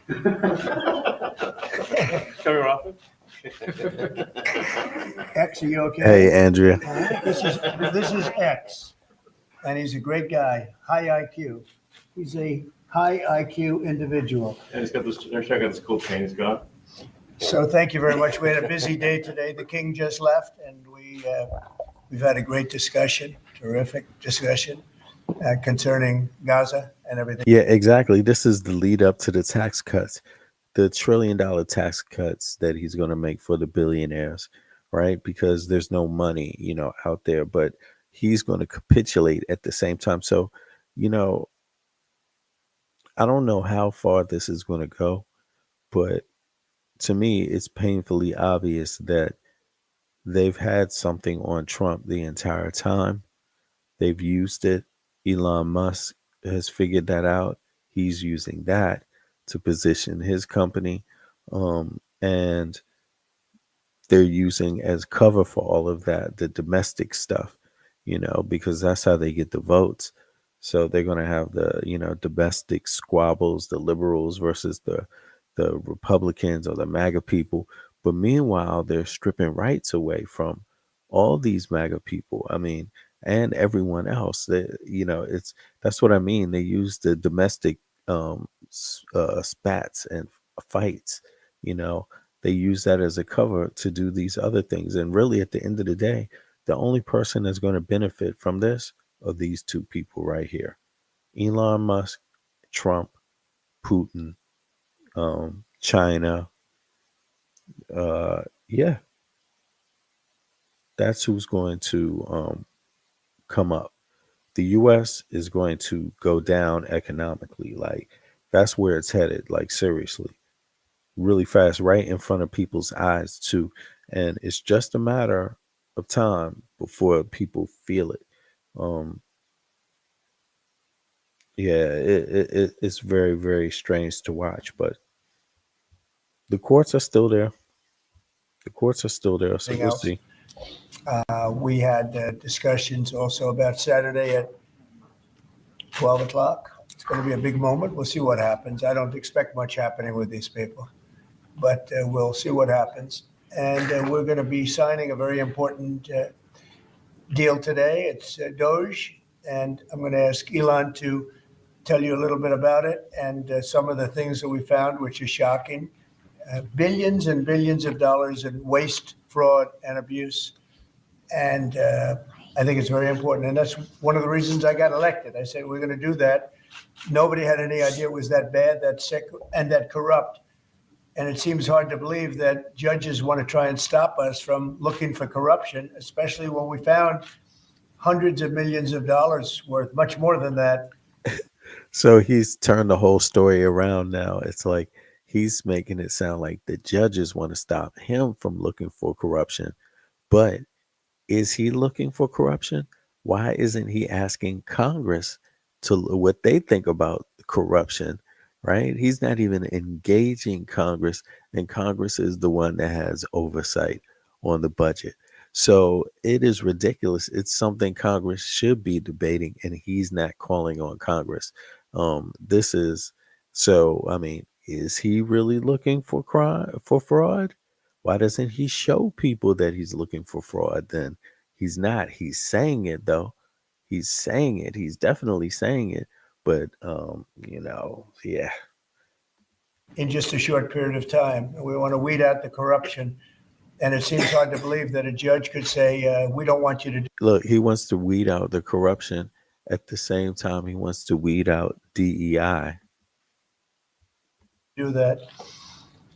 Coming often. X, are you okay? Hey, Andrea. This is X, and he's a great guy, high IQ. He's a high IQ individual. And he's got this. Check out this cool chain he's got. So thank you very much. We had a busy day today. The king just left, and we've had a great discussion, terrific discussion concerning Gaza and everything. Yeah, exactly. This is the lead up to the tax cuts, the $1 trillion tax cuts that he's going to make for the billionaires, right? Because there's no money, out there, but he's going to capitulate at the same time. So, I don't know how far this is going to go, but to me, it's painfully obvious that they've had something on Trump the entire time. They've used it. Elon Musk has figured that out. He's using that to position his company. And they're using as cover for all of that, the domestic stuff, because that's how they get the votes. So they're going to have the, domestic squabbles, the liberals versus the Republicans or the MAGA people. But meanwhile, they're stripping rights away from all these MAGA people. I mean, and everyone else. That's what I mean. They use the domestic spats and fights. They use that as a cover to do these other things. And really, at the end of the day, the only person that's going to benefit from this are these two people right here: Elon Musk, Trump, Putin, China, Yeah, that's who's going to come up. The U.S. is going to go down economically. Like, that's where it's headed. Like, seriously, really fast, right in front of people's eyes too. And it's just a matter of time before people feel it. Um, yeah, it's very, very strange to watch, but the courts are still there. The courts are still there, so Anything we'll else? see. We had discussions also about Saturday at 12 o'clock. It's going to be a big moment. We'll see what happens. I don't expect much happening with these people, but we'll see what happens. And we're going to be signing a very important deal today. It's Doge, and I'm going to ask Elon to tell you a little bit about it and some of the things that we found, which are shocking. Billions and billions of dollars in waste, fraud, and abuse. And I think it's very important. And that's one of the reasons I got elected. I said, we're going to do that. Nobody had any idea it was that bad, that sick, and that corrupt. And it seems hard to believe that judges want to try and stop us from looking for corruption, especially when we found hundreds of millions of dollars worth, much more than that. So he's turned the whole story around now. It's like he's making it sound like the judges want to stop him from looking for corruption. But is he looking for corruption? Why isn't he asking Congress to what they think about corruption? Right? He's not even engaging Congress, and Congress is the one that has oversight on the budget. So it is ridiculous. It's something Congress should be debating, and he's not calling on Congress. This is so. I mean, is he really looking for crime for fraud? Why doesn't he show people that he's looking for fraud then? He's not. He's saying it though. He's saying it. He's definitely saying it. But yeah. In just a short period of time. We want to weed out the corruption. And it seems hard to believe that a judge could say, we don't want you to Look, he wants to weed out the corruption. At the same time, he wants to weed out DEI. do that.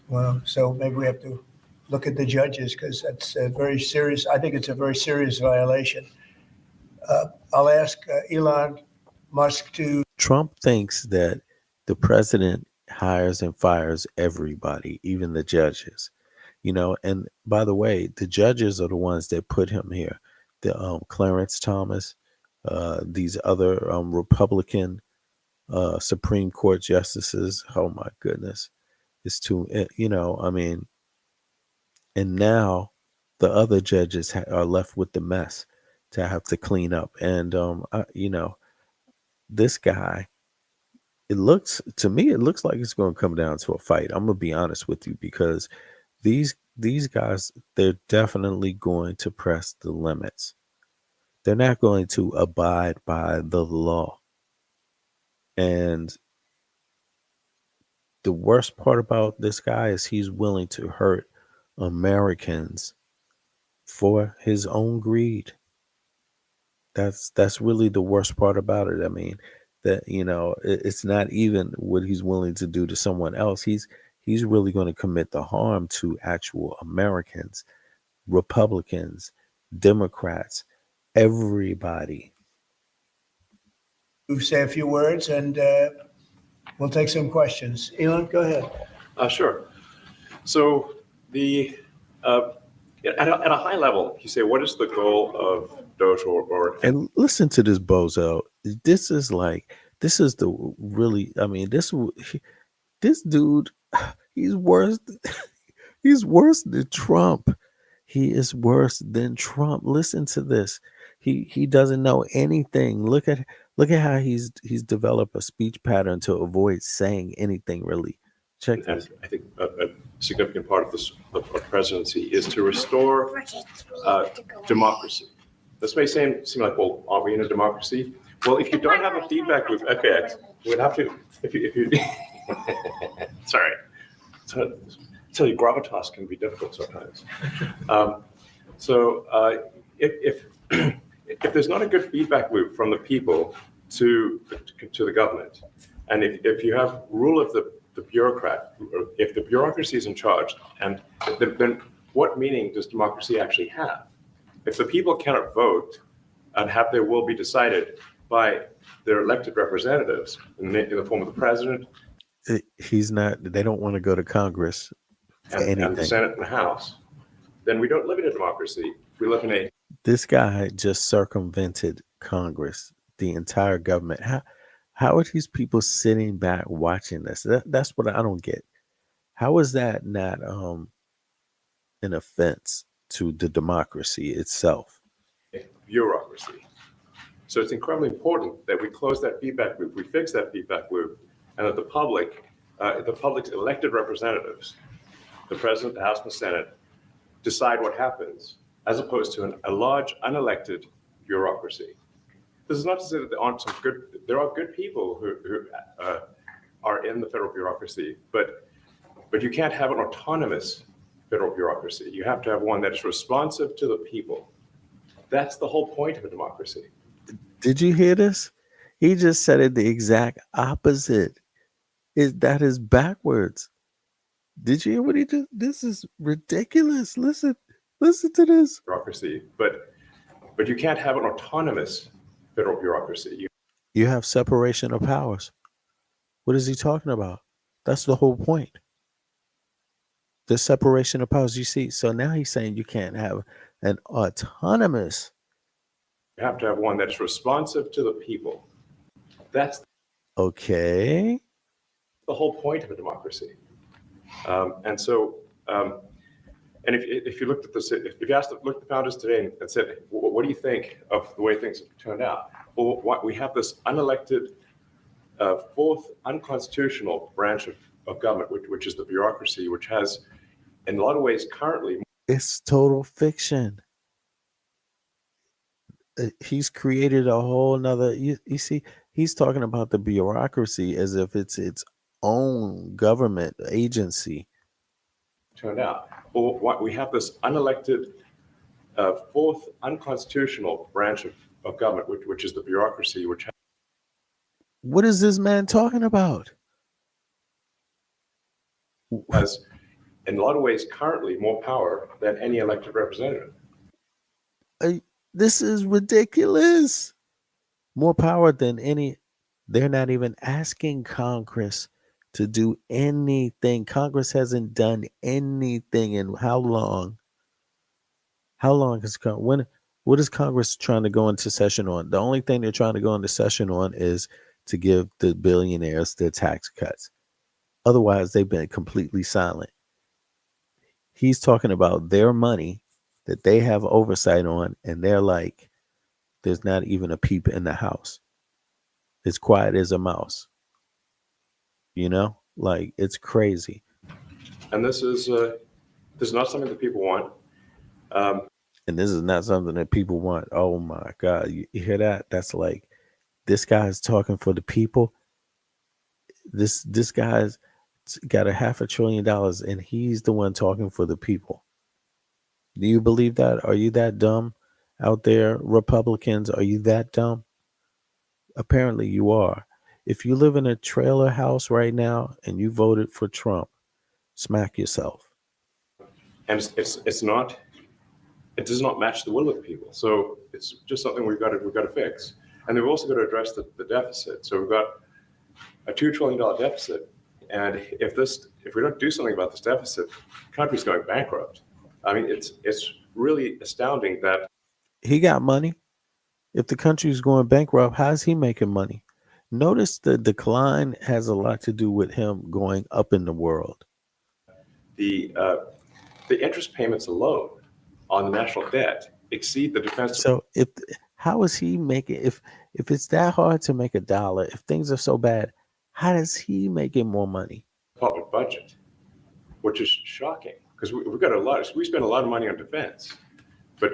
Well, so maybe we have to look at the judges because that's a very serious, I think it's a very serious violation. I'll ask Elon Musk to. Trump thinks that the president hires and fires everybody, even the judges. And by the way, the judges are the ones that put him here. The Clarence Thomas, these other Republican Supreme Court justices. Oh my goodness, it's too. I mean, and now the other judges are left with the mess to have to clean up. And this guy. It looks like it's going to come down to a fight. I'm gonna be honest with you because these guys, they're definitely going to press the limits. They're not going to abide by the law. And the worst part about this guy is he's willing to hurt Americans for his own greed. That's really the worst part about it. I mean, that it's not even what he's willing to do to someone else. He's really going to commit the harm to actual Americans, Republicans, Democrats, everybody. Say a few words and we'll take some questions. Elon, go ahead. Sure. So at a high level, you say, what is the goal of Doge And listen to this bozo. This is the really. I mean, this dude, he's worse. He's worse than Trump. He is worse than Trump. Listen to this. He doesn't know anything. Look at how he's developed a speech pattern to avoid saying anything really. Check this. And I think a significant part of this of presidency is to restore democracy. This may seem like, well, are we in a democracy? Well, if you don't have a feedback loop, okay, we'd have to. If you sorry, tell you gravitas can be difficult sometimes. If there's not a good feedback loop from the people to the government, and if you have rule of the the bureaucrat, if the bureaucracy is in charge, and then what meaning does democracy actually have? If the people cannot vote and have their will be decided by their elected representatives in the form of the president, He's not. They don't want to go to Congress for and the anything. Senate and the House, then we don't live in a democracy. We live in a. This guy just circumvented Congress, the entire government. How are these people sitting back watching this? That's what I don't get. How is that not an offense to the democracy itself? Bureaucracy. So it's incredibly important that we close that feedback loop, we fix that feedback loop, and that the public's elected representatives, the president, the House, and the Senate, decide what happens, as opposed to a large unelected bureaucracy. This is not to say that there are good people who are in the federal bureaucracy, but you can't have an autonomous federal bureaucracy. You have to have one that is responsive to the people. That's the whole point of a democracy. Did you hear this? He just said it the exact opposite. That is backwards. Did you hear what he did? This is ridiculous. Listen to this. Bureaucracy, but you can't have an autonomous federal bureaucracy. You have separation of powers. What is he talking about? That's the whole point. The separation of powers. You see, so now he's saying you can't have an autonomous. You have to have one that's responsive to the people. That's okay. The whole point of a democracy. And if you looked at this, if you looked at the founders today and said, what do you think of the way things have turned out? Well, we have this unelected, fourth unconstitutional branch of government, which is the bureaucracy, which has, in a lot of ways, currently. It's total fiction. He's created a whole nother. You see, he's talking about the bureaucracy as if it's its own government agency. Turned out. Well, we have this unelected, fourth unconstitutional branch of government, which is the bureaucracy, which has. What is this man talking about? Has, in a lot of ways, currently more power than any elected representative. This is ridiculous. More power than any. They're not even asking Congress to do anything. Congress hasn't done anything in how long? How long has what is Congress trying to go into session on? The only thing they're trying to go into session on is to give the billionaires their tax cuts. Otherwise, they've been completely silent. He's talking about their money that they have oversight on, and they're like, there's not even a peep in the house. It's quiet as a mouse. You know, like it's crazy. And this is not something that people want. And this is not something that people want. Oh my God. You hear that? That's like, this guy's talking for the people. This guy's got $500 billion and he's the one talking for the people. Do you believe that? Are you that dumb out there? Republicans, are you that dumb? Apparently you are. If you live in a trailer house right now and you voted for Trump, smack yourself. And it's not. It does not match the will of the people. So it's just something we've got to fix. And we've also got to address the deficit. So we've got a $2 trillion deficit, and if we don't do something about this deficit, the country's going bankrupt. I mean, it's really astounding that he got money. If the country's going bankrupt, how's he making money? Notice the decline has a lot to do with him going up in the world. The interest payments alone on the national debt exceed the defense. So how is he making, if it's that hard to make $1, if things are so bad, how does he making more money? Public budget, which is shocking because we spend a lot of money on defense, but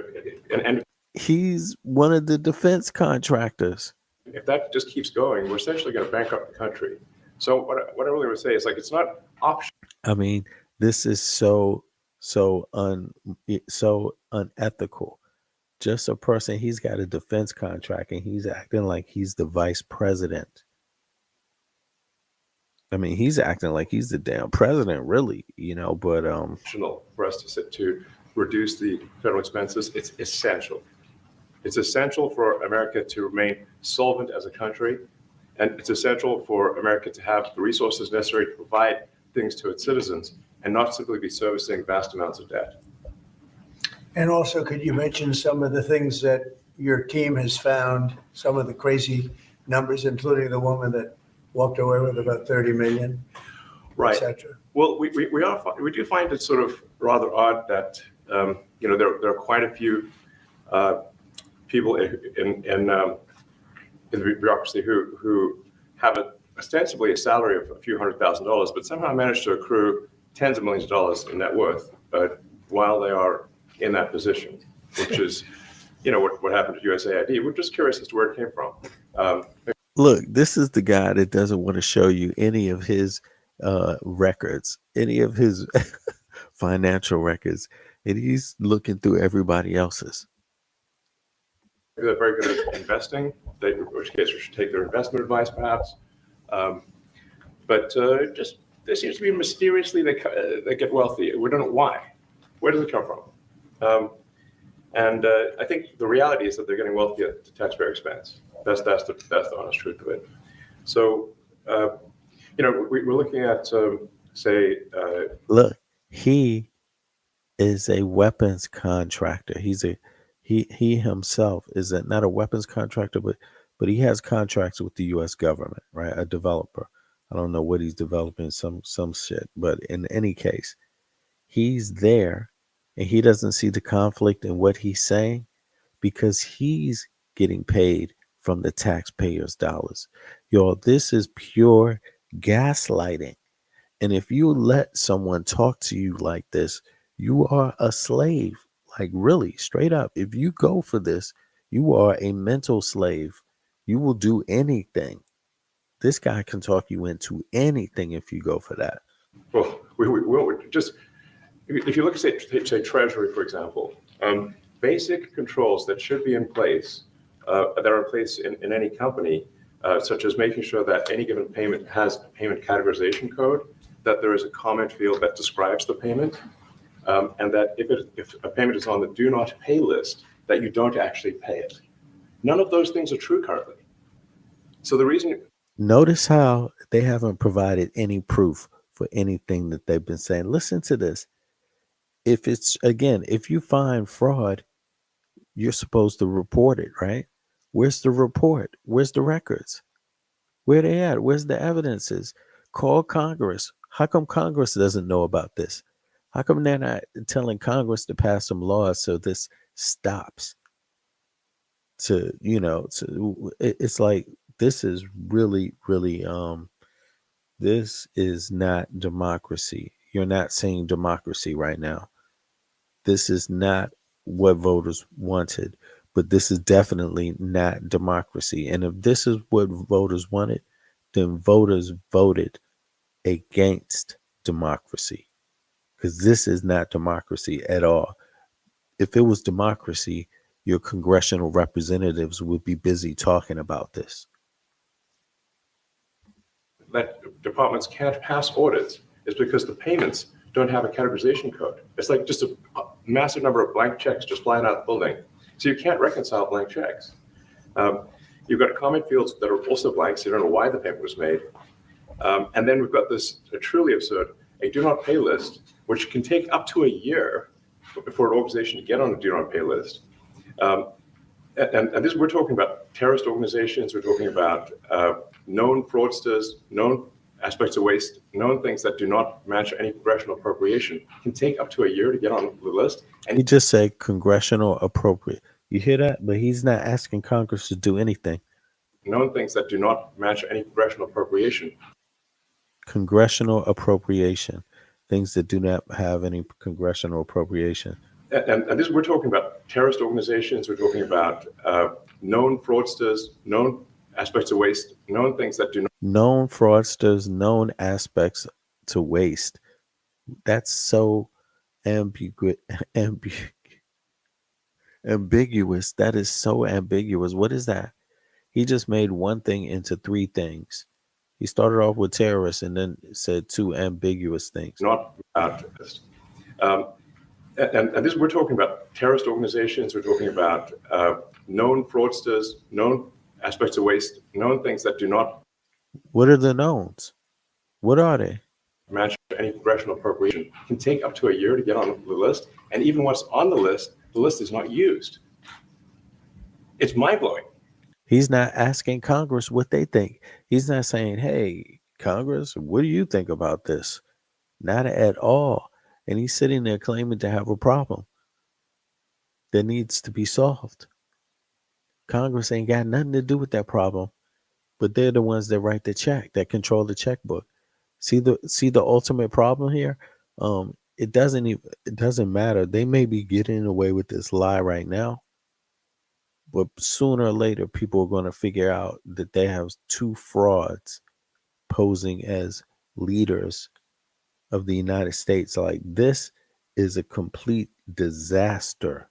and he's one of the defense contractors. If that just keeps going, we're essentially going to bankrupt the country. So what I really would say is, like, it's not optional. I mean, this is so unethical. Just a person, he's got a defense contract and he's acting like he's the vice president. I mean, he's acting like he's the damn president, really, but for us to reduce the federal expenses. It's essential. It's essential for America to remain solvent as a country, and it's essential for America to have the resources necessary to provide things to its citizens and not simply be servicing vast amounts of debt. And also, could you mention some of the things that your team has found, some of the crazy numbers, including the woman that walked away with about 30 million, right, et cetera? Well, we do find it sort of rather odd that there are quite a few people in the bureaucracy who have ostensibly a salary of a few $100,000, but somehow manage to accrue tens of millions of dollars in net worth while they are in that position, which is, what happened to USAID. We're just curious as to where it came from. Look, this is the guy that doesn't want to show you any of his records, any of his financial records, and he's looking through everybody else's. They're very good at investing, in which case we should take their investment advice, perhaps. But just there seems to be mysteriously they get wealthy. We don't know why. Where does it come from? And I think the reality is that they're getting wealthy at the taxpayer expense. That's the honest truth of it. So, we're looking at, look, he is a weapons contractor. He himself is not a weapons contractor, but he has contracts with the U.S. government, right? A developer. I don't know what he's developing, some shit. But in any case, he's there, and he doesn't see the conflict in what he's saying because he's getting paid from the taxpayers' dollars. Y'all, this is pure gaslighting. And if you let someone talk to you like this, you are a slave. Like, really, straight up. If you go for this, you are a mental slave. You will do anything. This guy can talk you into anything if you go for that. Well, we just, if you look at, say Treasury, for example, basic controls that should be in place, that are in place in any company, such as making sure that any given payment has a payment categorization code, that there is a comment field that describes the payment, and that if a payment is on the do not pay list, that you don't actually pay it. None of those things are true currently. So the reason... Notice how they haven't provided any proof for anything that they've been saying. Listen to this. If you find fraud, you're supposed to report it, right? Where's the report? Where's the records? Where they at? Where's the evidences? Call Congress. How come Congress doesn't know about this? How come they're not telling Congress to pass some laws so this stops? It's like, this is really, really, this is not democracy. You're not seeing democracy right now. This is not what voters wanted, but this is definitely not democracy. And if this is what voters wanted, then voters voted against democracy, because this is not democracy at all. If it was democracy, your congressional representatives would be busy talking about this. That departments can't pass audits is because the payments don't have a categorization code. It's like just a massive number of blank checks just flying out of the building. So you can't reconcile blank checks. You've got comment fields that are also blank, so you don't know why the payment was made. And then we've got this truly absurd, a do not pay list, which can take up to a year for an organization to get on a do not pay list. And this, we're talking about terrorist organizations, we're talking about known fraudsters, known aspects of waste, known things that do not match any congressional appropriation. It can take up to a year to get on the list. And he just said congressional appropriate. You hear that? But he's not asking Congress to do anything. Known things that do not match any congressional appropriation. Congressional appropriation. Things that do not have any congressional appropriation. And this, we're talking about terrorist organizations, we're talking about known fraudsters, known aspects of waste, known things that do not. Known fraudsters, known aspects to waste. That's so ambiguous. That is so ambiguous. What is that? He just made one thing into three things. He started off with terrorists and then said two ambiguous things. Not about this. And this, we're talking about terrorist organizations, we're talking about known fraudsters, known aspects of waste, known things that do not What are the knowns? What are they? match any congressional appropriation. It can take up to a year to get on the list, and even once on the list is not used. It's mind-blowing. He's not asking Congress what they think. He's not saying, hey, Congress, what do you think about this? Not at all. And he's sitting there claiming to have a problem that needs to be solved. Congress ain't got nothing to do with that problem, but they're the ones that write the check, that control the checkbook. See the ultimate problem here? It doesn't matter. They may be getting away with this lie right now, but sooner or later, people are going to figure out that they have two frauds posing as leaders of the United States. Like, this is a complete disaster.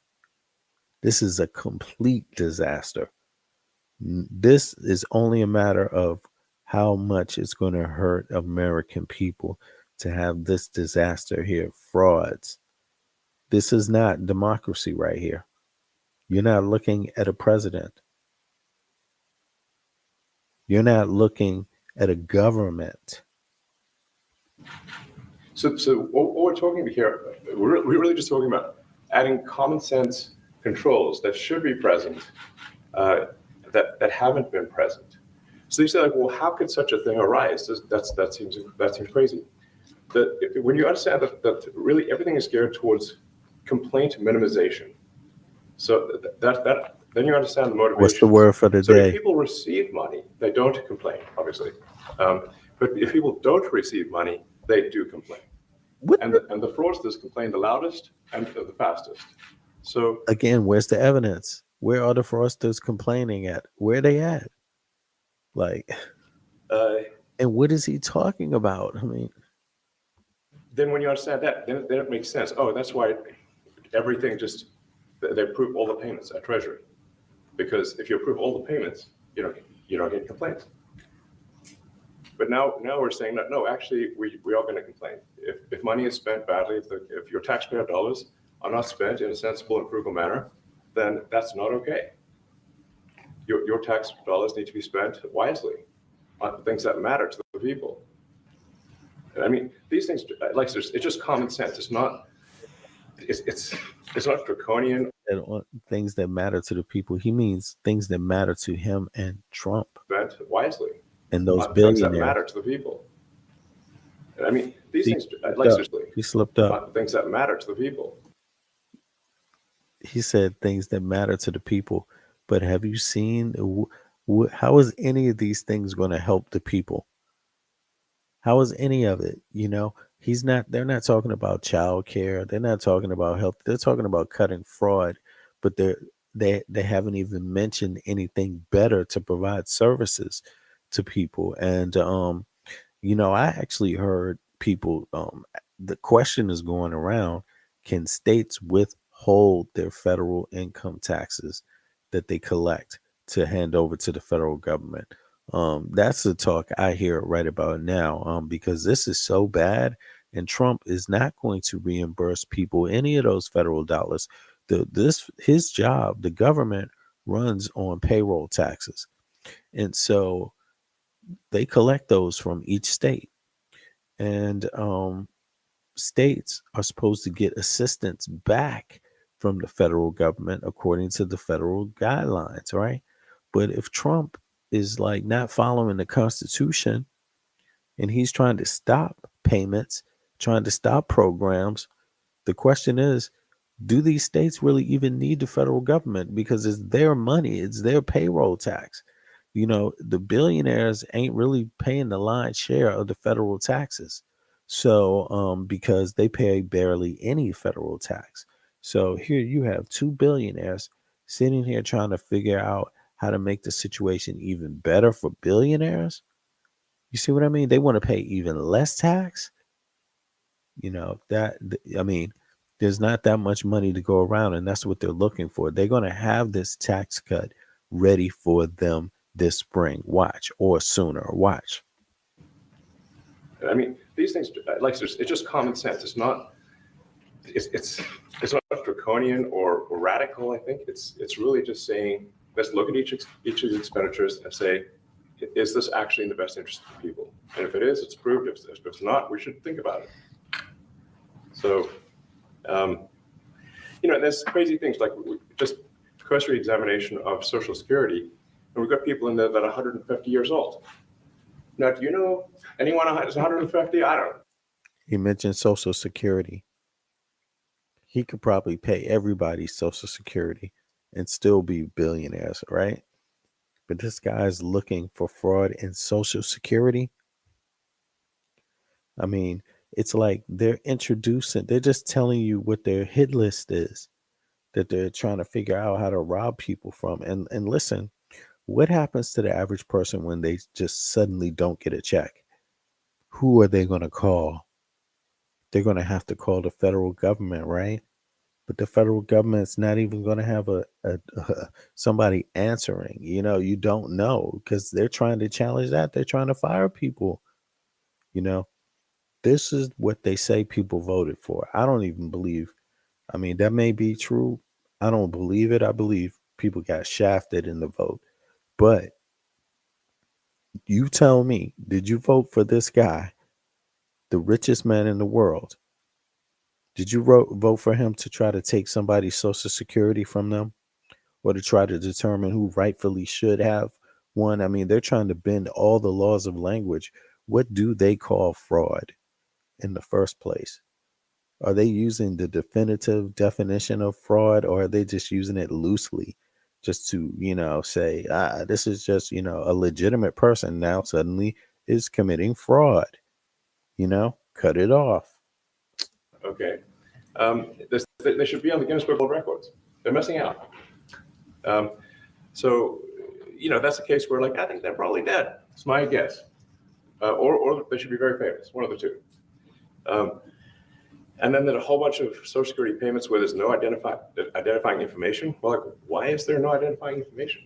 This is a complete disaster. This is only a matter of how much it's going to hurt American people to have this disaster here. Frauds. This is not democracy right here. You're not looking at a president. You're not looking at a government. So what we're talking about here, we're really just talking about adding common sense controls that should be present, that haven't been present. So you say, like, well, how could such a thing arise? That seems crazy. When you understand that really everything is geared towards complaint minimization, so then you understand the motivation. What's the word for the So day? if people receive money, they don't complain, obviously. But if people don't receive money, they do complain. And the fraudsters complain the loudest and the fastest. So again, where's the evidence? Where are the fraudsters complaining at? Where are they at? Like, and what is he talking about? I mean, then when you understand that, then it makes sense. Oh, that's why everything they approve all the payments at Treasury, because if you approve all the payments, you don't get complaints. But now we're saying that no, actually we are going to complain if money is spent badly, if your taxpayer dollars are not spent in a sensible and frugal manner, then that's not okay. Your tax dollars need to be spent wisely on things that matter to the people. And I mean, these things, like, it's just common sense. It's not draconian. And on things that matter to the people, he means things that matter to him and Trump. Spent wisely. And those Things billionaires. that matter to the people. And I mean, these things, like, seriously. He slipped up. Things that matter to the people. He said things that matter to the people. But have you seen how is any of these things going to help the people? How is any of it? They're not talking about child care. They're not talking about health. They're talking about cutting fraud, but they haven't even mentioned anything better to provide services to people. And, I actually heard people, the question is going around, can states withhold their federal income taxes that they collect to hand over to the federal government? That's the talk I hear right about now, because this is so bad, and Trump is not going to reimburse people any of those federal dollars. His job, the government runs on payroll taxes, and so they collect those from each state, and states are supposed to get assistance back from the federal government according to the federal guidelines, right? But if Trump is like not following the Constitution and he's trying to stop payments, trying to stop programs, the question is, do these states really even need the federal government? Because it's their money, it's their payroll tax. The billionaires ain't really paying the lion's share of the federal taxes. So, because they pay barely any federal tax. So here you have two billionaires sitting here trying to figure out how to make the situation even better for billionaires. You see what I mean? They want to pay even less tax. There's not that much money to go around, and that's what they're looking for. They're going to have this tax cut ready for them this spring. Watch, or sooner. Watch. I mean, these things, like, it's just common sense. It's not draconian or radical. I think it's really just saying, let's look at each of the expenditures and say, is this actually in the best interest of the people? And if it is, it's approved. If it's not, we should think about it. So, there's crazy things like just cursory examination of Social Security, and we've got people in there that are 150 years old. Now, do you know anyone who's 150? I don't know. He mentioned Social Security. He could probably pay everybody Social Security and still be billionaires, right? But this guy's looking for fraud in Social Security. I mean, it's like they're just telling you what their hit list is that they're trying to figure out how to rob people from. And listen, what happens to the average person when they just suddenly don't get a check? Who are they going to call? They're going to have to call the federal government, right? But the federal government's not even going to have somebody answering. You don't know because they're trying to challenge that. They're trying to fire people. This is what they say people voted for. I don't even believe. I mean, that may be true. I don't believe it. I believe people got shafted in the vote. But you tell me, did you vote for this guy, the richest man in the world? Did you vote for him to try to take somebody's Social Security from them or to try to determine who rightfully should have one? I mean, they're trying to bend all the laws of language. What do they call fraud in the first place? Are they using the definitive definition of fraud, or are they just using it loosely just to, say, this is just, a legitimate person now suddenly is committing fraud? Cut it off. Okay. They should be on the Guinness Book of World Records. They're missing out. So, that's a case where, like, I think they're probably dead. It's my guess. Or they should be very famous, one of the two. And then there's a whole bunch of Social Security payments where there's no identifying information. Well, like, why is there no identifying information?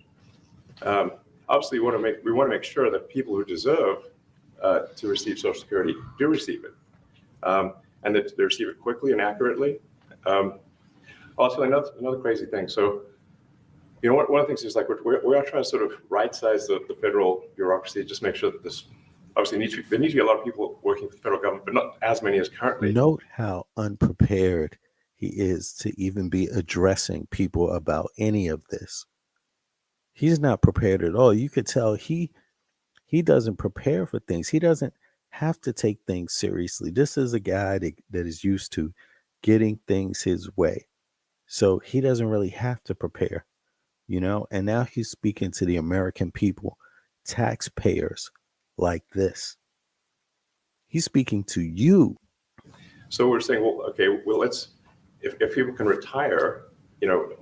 Obviously, we want to make sure that people who deserve to receive Social Security do receive it, and that they receive it quickly and accurately. Also, another crazy thing. So, one of the things is, like, we are trying to sort of right-size the federal bureaucracy, just make sure that this. Obviously, there needs to be a lot of people working for the federal government, but not as many as currently. Note how unprepared he is to even be addressing people about any of this. He's not prepared at all. You could tell he doesn't prepare for things. He doesn't have to take things seriously. This is a guy that is used to getting things his way. So he doesn't really have to prepare, and now he's speaking to the American people, taxpayers, like this. He's speaking to you. So we're saying, let's, if people can retire,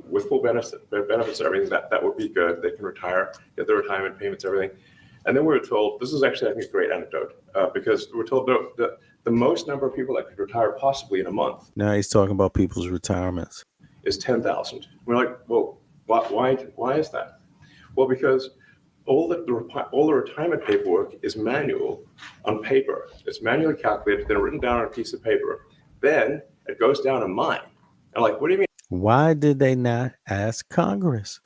with full benefits and everything, that would be good. They can retire, get their retirement payments, everything. And then we were told, this is actually, I think, a great anecdote, because we're told the most number of people that could retire possibly in a month. Now he's talking about people's retirements. Is 10,000. We're like, well, why is that? Well, because all the retirement paperwork is manual on paper. It's manually calculated, then written down on a piece of paper. Then it goes down a mine. I'm like, what do you mean? Why did they not ask Congress?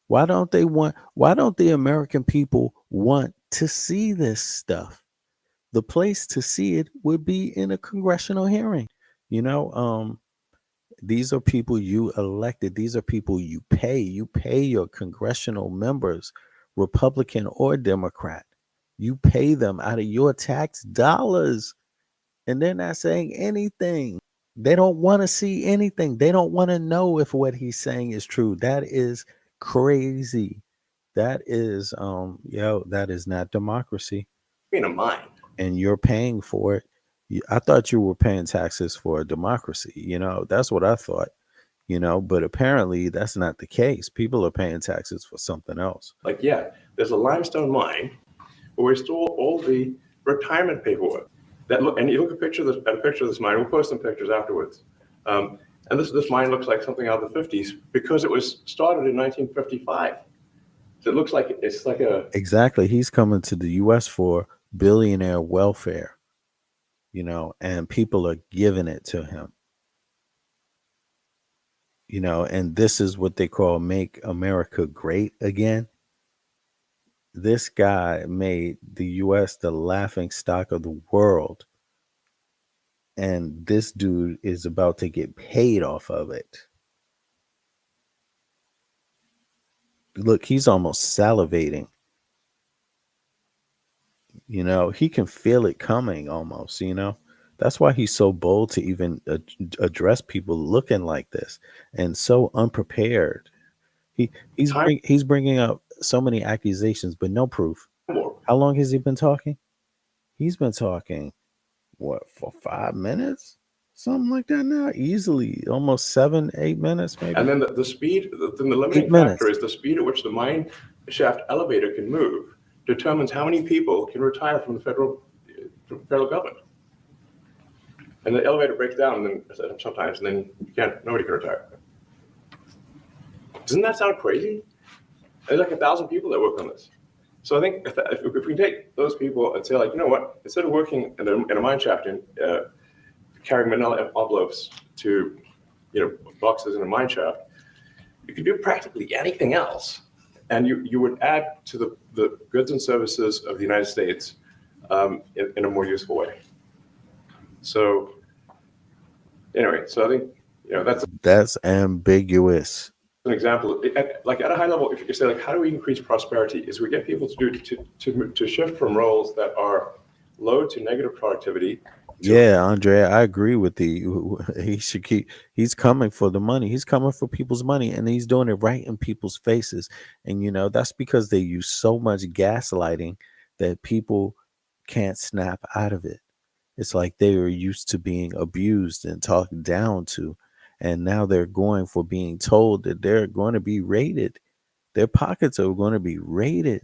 Why don't the American people want to see this stuff? The place to see it would be in a congressional hearing. These are people you elected. These are people you pay. You pay your congressional members, Republican or Democrat. You pay them out of your tax dollars, and they're not saying anything. They don't want to see anything. They don't want to know if what he's saying is true. That is crazy. That is, that is not democracy. In a mine. And you're paying for it. I thought you were paying taxes for a democracy. That's what I thought. But apparently that's not the case. People are paying taxes for something else. Like, yeah, there's a limestone mine where we stole all the retirement paperwork. And you look at a picture of this mine. We'll post some pictures afterwards. And this mine looks like something out of the 50s because it was started in 1955. So it looks like it's like a... Exactly. He's coming to the U.S. for billionaire welfare. and people are giving it to him, and this is what they call make America great again. This guy made the US the laughing stock of the world, and this dude is about to get paid off of it. Look, he's almost salivating. He can feel it coming almost. That's why he's so bold to even address people looking like this and so unprepared. He's bringing up so many accusations, but no proof. How long has he been talking? He's been talking, what, for 5 minutes? Something like that now, easily almost 7-8 minutes, maybe. And then the speed, then the limiting factor is the speed at which the mine shaft elevator can move determines how many people can retire from the federal government. And the elevator breaks down, and then sometimes, and then nobody can retire. Doesn't that sound crazy? There's like 1,000 people that work on this. So I think if we take those people and say, like, you know what, instead of working in a mine shaft and carrying manila envelopes to, boxes in a mine shaft, you could do practically anything else, and you would add to the goods and services of the United States in a more useful way. So anyway, so I think that's ambiguous. An example, like at a high level, if you say, like, how do we increase prosperity? Is we get people to shift from roles that are low to negative productivity. Yeah, Andre, I agree with you. He should he's coming for the money. He's coming for people's money, and he's doing it right in people's faces. And that's because they use so much gaslighting that people can't snap out of it. It's like they are used to being abused and talked down to. And now they're going for being told that they're going to be raided. Their pockets are going to be raided.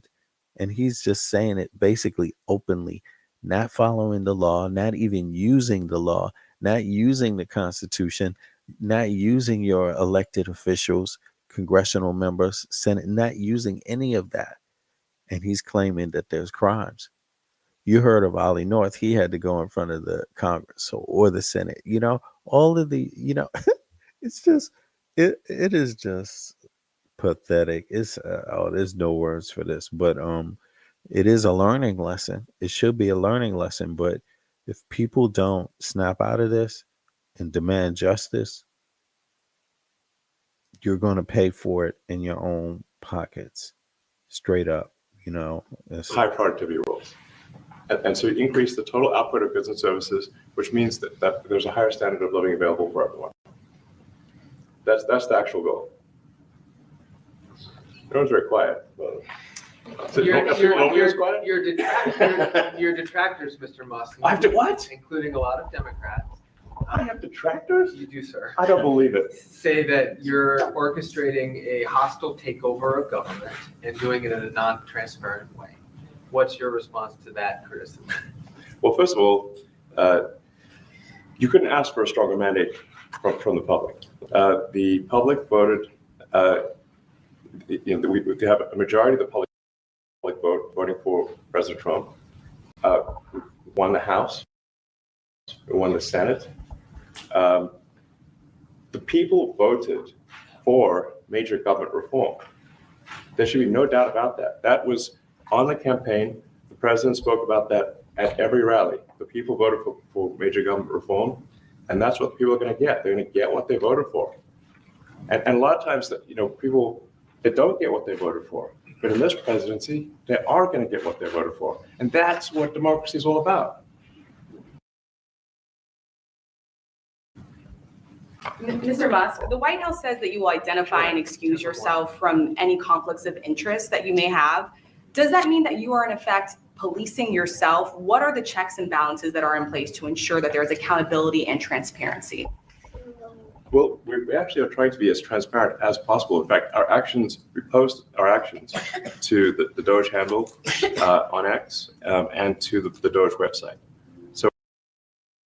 And he's just saying it basically openly, not following the law, not even using the law, not using the Constitution, not using your elected officials, congressional members, Senate, not using any of that. And he's claiming that there's crimes. You heard of Ollie North. He had to go in front of the Congress or the Senate. All of the, it's just, it is just pathetic. It's there's no words for this, but it is a learning lesson. It should be a learning lesson, but if people don't snap out of this and demand justice, you're going to pay for it in your own pockets, straight up. High productivity roles. And so you increase the total output of goods and services, which means that there's a higher standard of living available for everyone. That's the actual goal. Everyone's very quiet. Your detractors, Mr. Musk. I have to what? Including a lot of Democrats. I have detractors? You do, sir. I don't believe it. Say that you're orchestrating a hostile takeover of government and doing it in a non-transparent way. What's your response to that criticism? Well, first of all, you couldn't ask for a stronger mandate from the public. The public voted. We have a majority of the public voting for President Trump. Won the House. Won the Senate. The people voted for major government reform. There should be no doubt about that. That was on the campaign. The president spoke about that at every rally. The people voted for major government reform, and that's what the people are going to get. They're going to get what they voted for. And a lot of times, people that don't get what they voted for, but in this presidency, they are going to get what they voted for, and that's what democracy is all about. Mr. Musk, the White House says that you will identify and excuse yourself from any conflicts of interest that you may have. Does that mean that you are in effect policing yourself? What are the checks and balances that are in place to ensure that there is accountability and transparency? Well, we actually are trying to be as transparent as possible. In fact, we post our actions to the Doge handle on X and to the Doge website. So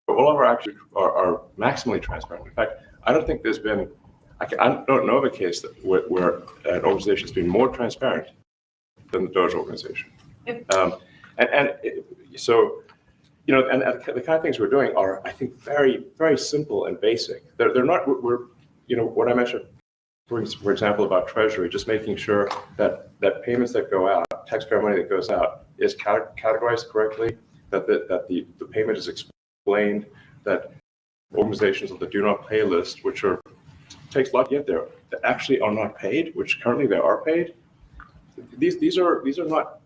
all of our actions are maximally transparent. In fact, I don't think there's been, I don't know of a case where an organization has been more transparent than the Doge organization. So you know, and the kind of things we're doing are, I think, very, very simple and basic. They're not, you know, what I mentioned, for example, about Treasury, just making sure that payments that go out, taxpayer money that goes out, is categorized correctly, that the payment is explained, that organizations on the do not pay list, which takes a lot to get there, that actually are not paid, which currently they are paid. These are not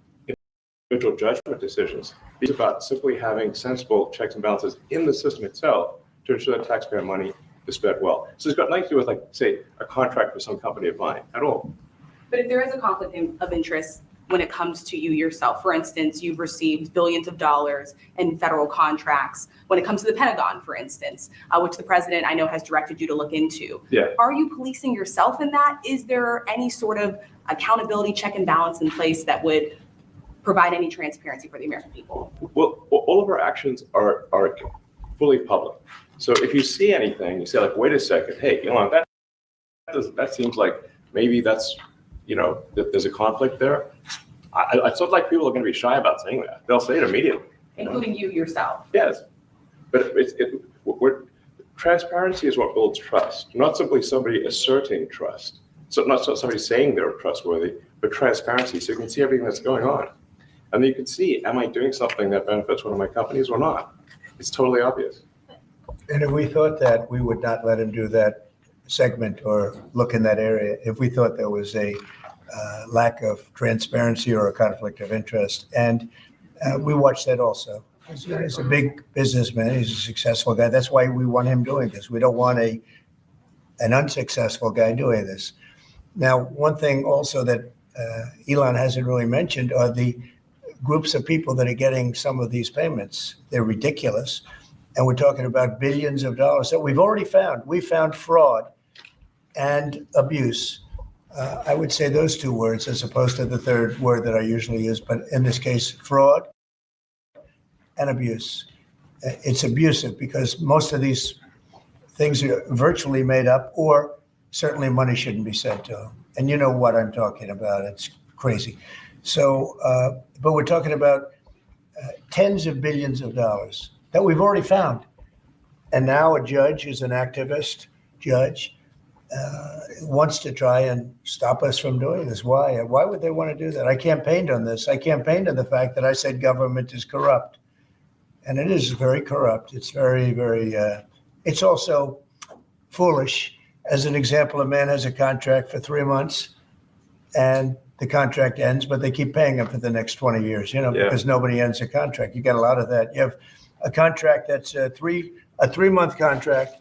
individual judgment decisions. These are about simply having sensible checks and balances in the system itself to ensure that taxpayer money is spent well. So it's got nothing to do with, like, say, a contract with some company of mine at all. But if there is a conflict of interest when it comes to you yourself, for instance, you've received billions of dollars in federal contracts when it comes to the Pentagon, for instance, which the president I know has directed you to look into. Yeah. Are you policing yourself in that? Is there any sort of accountability check and balance in place that would provide any transparency for the American people? Well, all of our actions are fully public. So if you see anything, you say, like, wait a second, hey, you know, that seems like maybe that's, you know, that there's a conflict there. It's not like people are going to be shy about saying that. They'll say it immediately. Including you yourself. Yes. But transparency is what builds trust, not simply somebody asserting trust. So not somebody saying they're trustworthy, but transparency, so you can see everything that's going on. And then you can see, am I doing something that benefits one of my companies or not? It's totally obvious. And if we thought that, we would not let him do that segment or look in that area if we thought there was a lack of transparency or a conflict of interest. And we watch that also. He's a big businessman. He's a successful guy. That's why we want him doing this. We don't want an unsuccessful guy doing this. Now, one thing also that Elon hasn't really mentioned are the groups of people that are getting some of these payments. They're ridiculous. And we're talking about billions of dollars that we've already found. We found fraud and abuse. I would say those two words as opposed to the third word that I usually use, but in this case, fraud and abuse. It's abusive because most of these things are virtually made up, or certainly money shouldn't be sent to them. And you know what I'm talking about. It's crazy. So, but we're talking about tens of billions of dollars that we've already found. And now a judge who's an activist judge wants to try and stop us from doing this. Why? Why would they want to do that? I campaigned on this. I campaigned on the fact that I said government is corrupt. And it is very corrupt. It's very, very, it's also foolish. As an example, a man has a contract for 3 months and the contract ends, but they keep paying him for the next 20 years, you know, because nobody ends a contract. You got a lot of that. You have a contract that's a 3-month contract.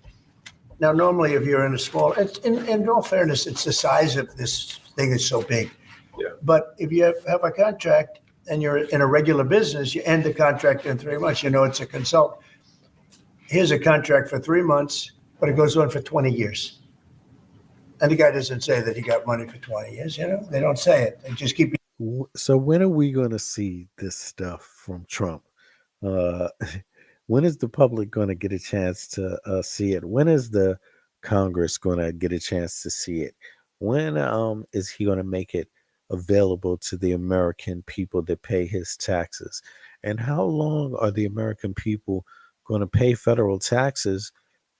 Now, normally, if you're in a small, in all fairness, it's the size of this thing is so big. Yeah. But if you have a contract and you're in a regular business, you end the contract in 3 months. You know, it's a consult. Here's a contract for 3 months, but it goes on for 20 years. And the guy doesn't say that he got money for 20 years. You know, they don't say it. They just keep. So when are we going to see this stuff from Trump? When is the public going to get a chance to see it? When is the Congress going to get a chance to see it? When is he going to make it available to the American people that pay his taxes? And how long are the American people going to pay federal taxes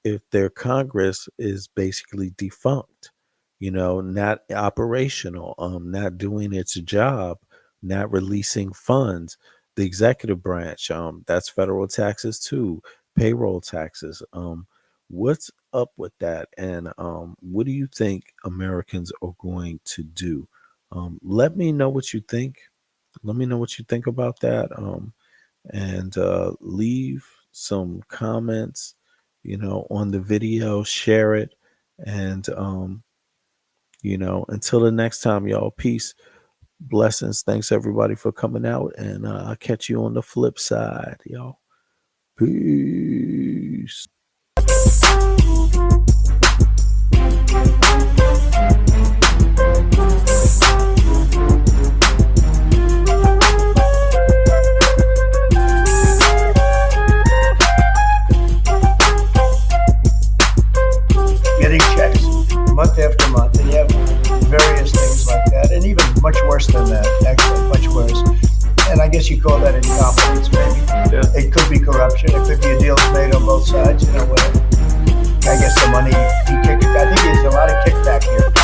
if their Congress is basically defunct, you know, not operational, not doing its job, not releasing funds? The executive branch, that's federal taxes too, payroll taxes. What's up with that? And what do you think Americans are going to do? Let me know what you think. Let me know what you think about that. And leave some comments, you know, on the video, share it. And, you know, until the next time, y'all, peace. Blessings. Thanks everybody for coming out, and I'll catch you on the flip side, y'all. Peace. Getting checks month after month, and you have various things like that, and even much worse than that, actually, much worse. And I guess you call that incompetence, maybe. Yeah. It could be corruption. It could be a deal made on both sides, whatever. I guess the money, I think there's a lot of kickback here.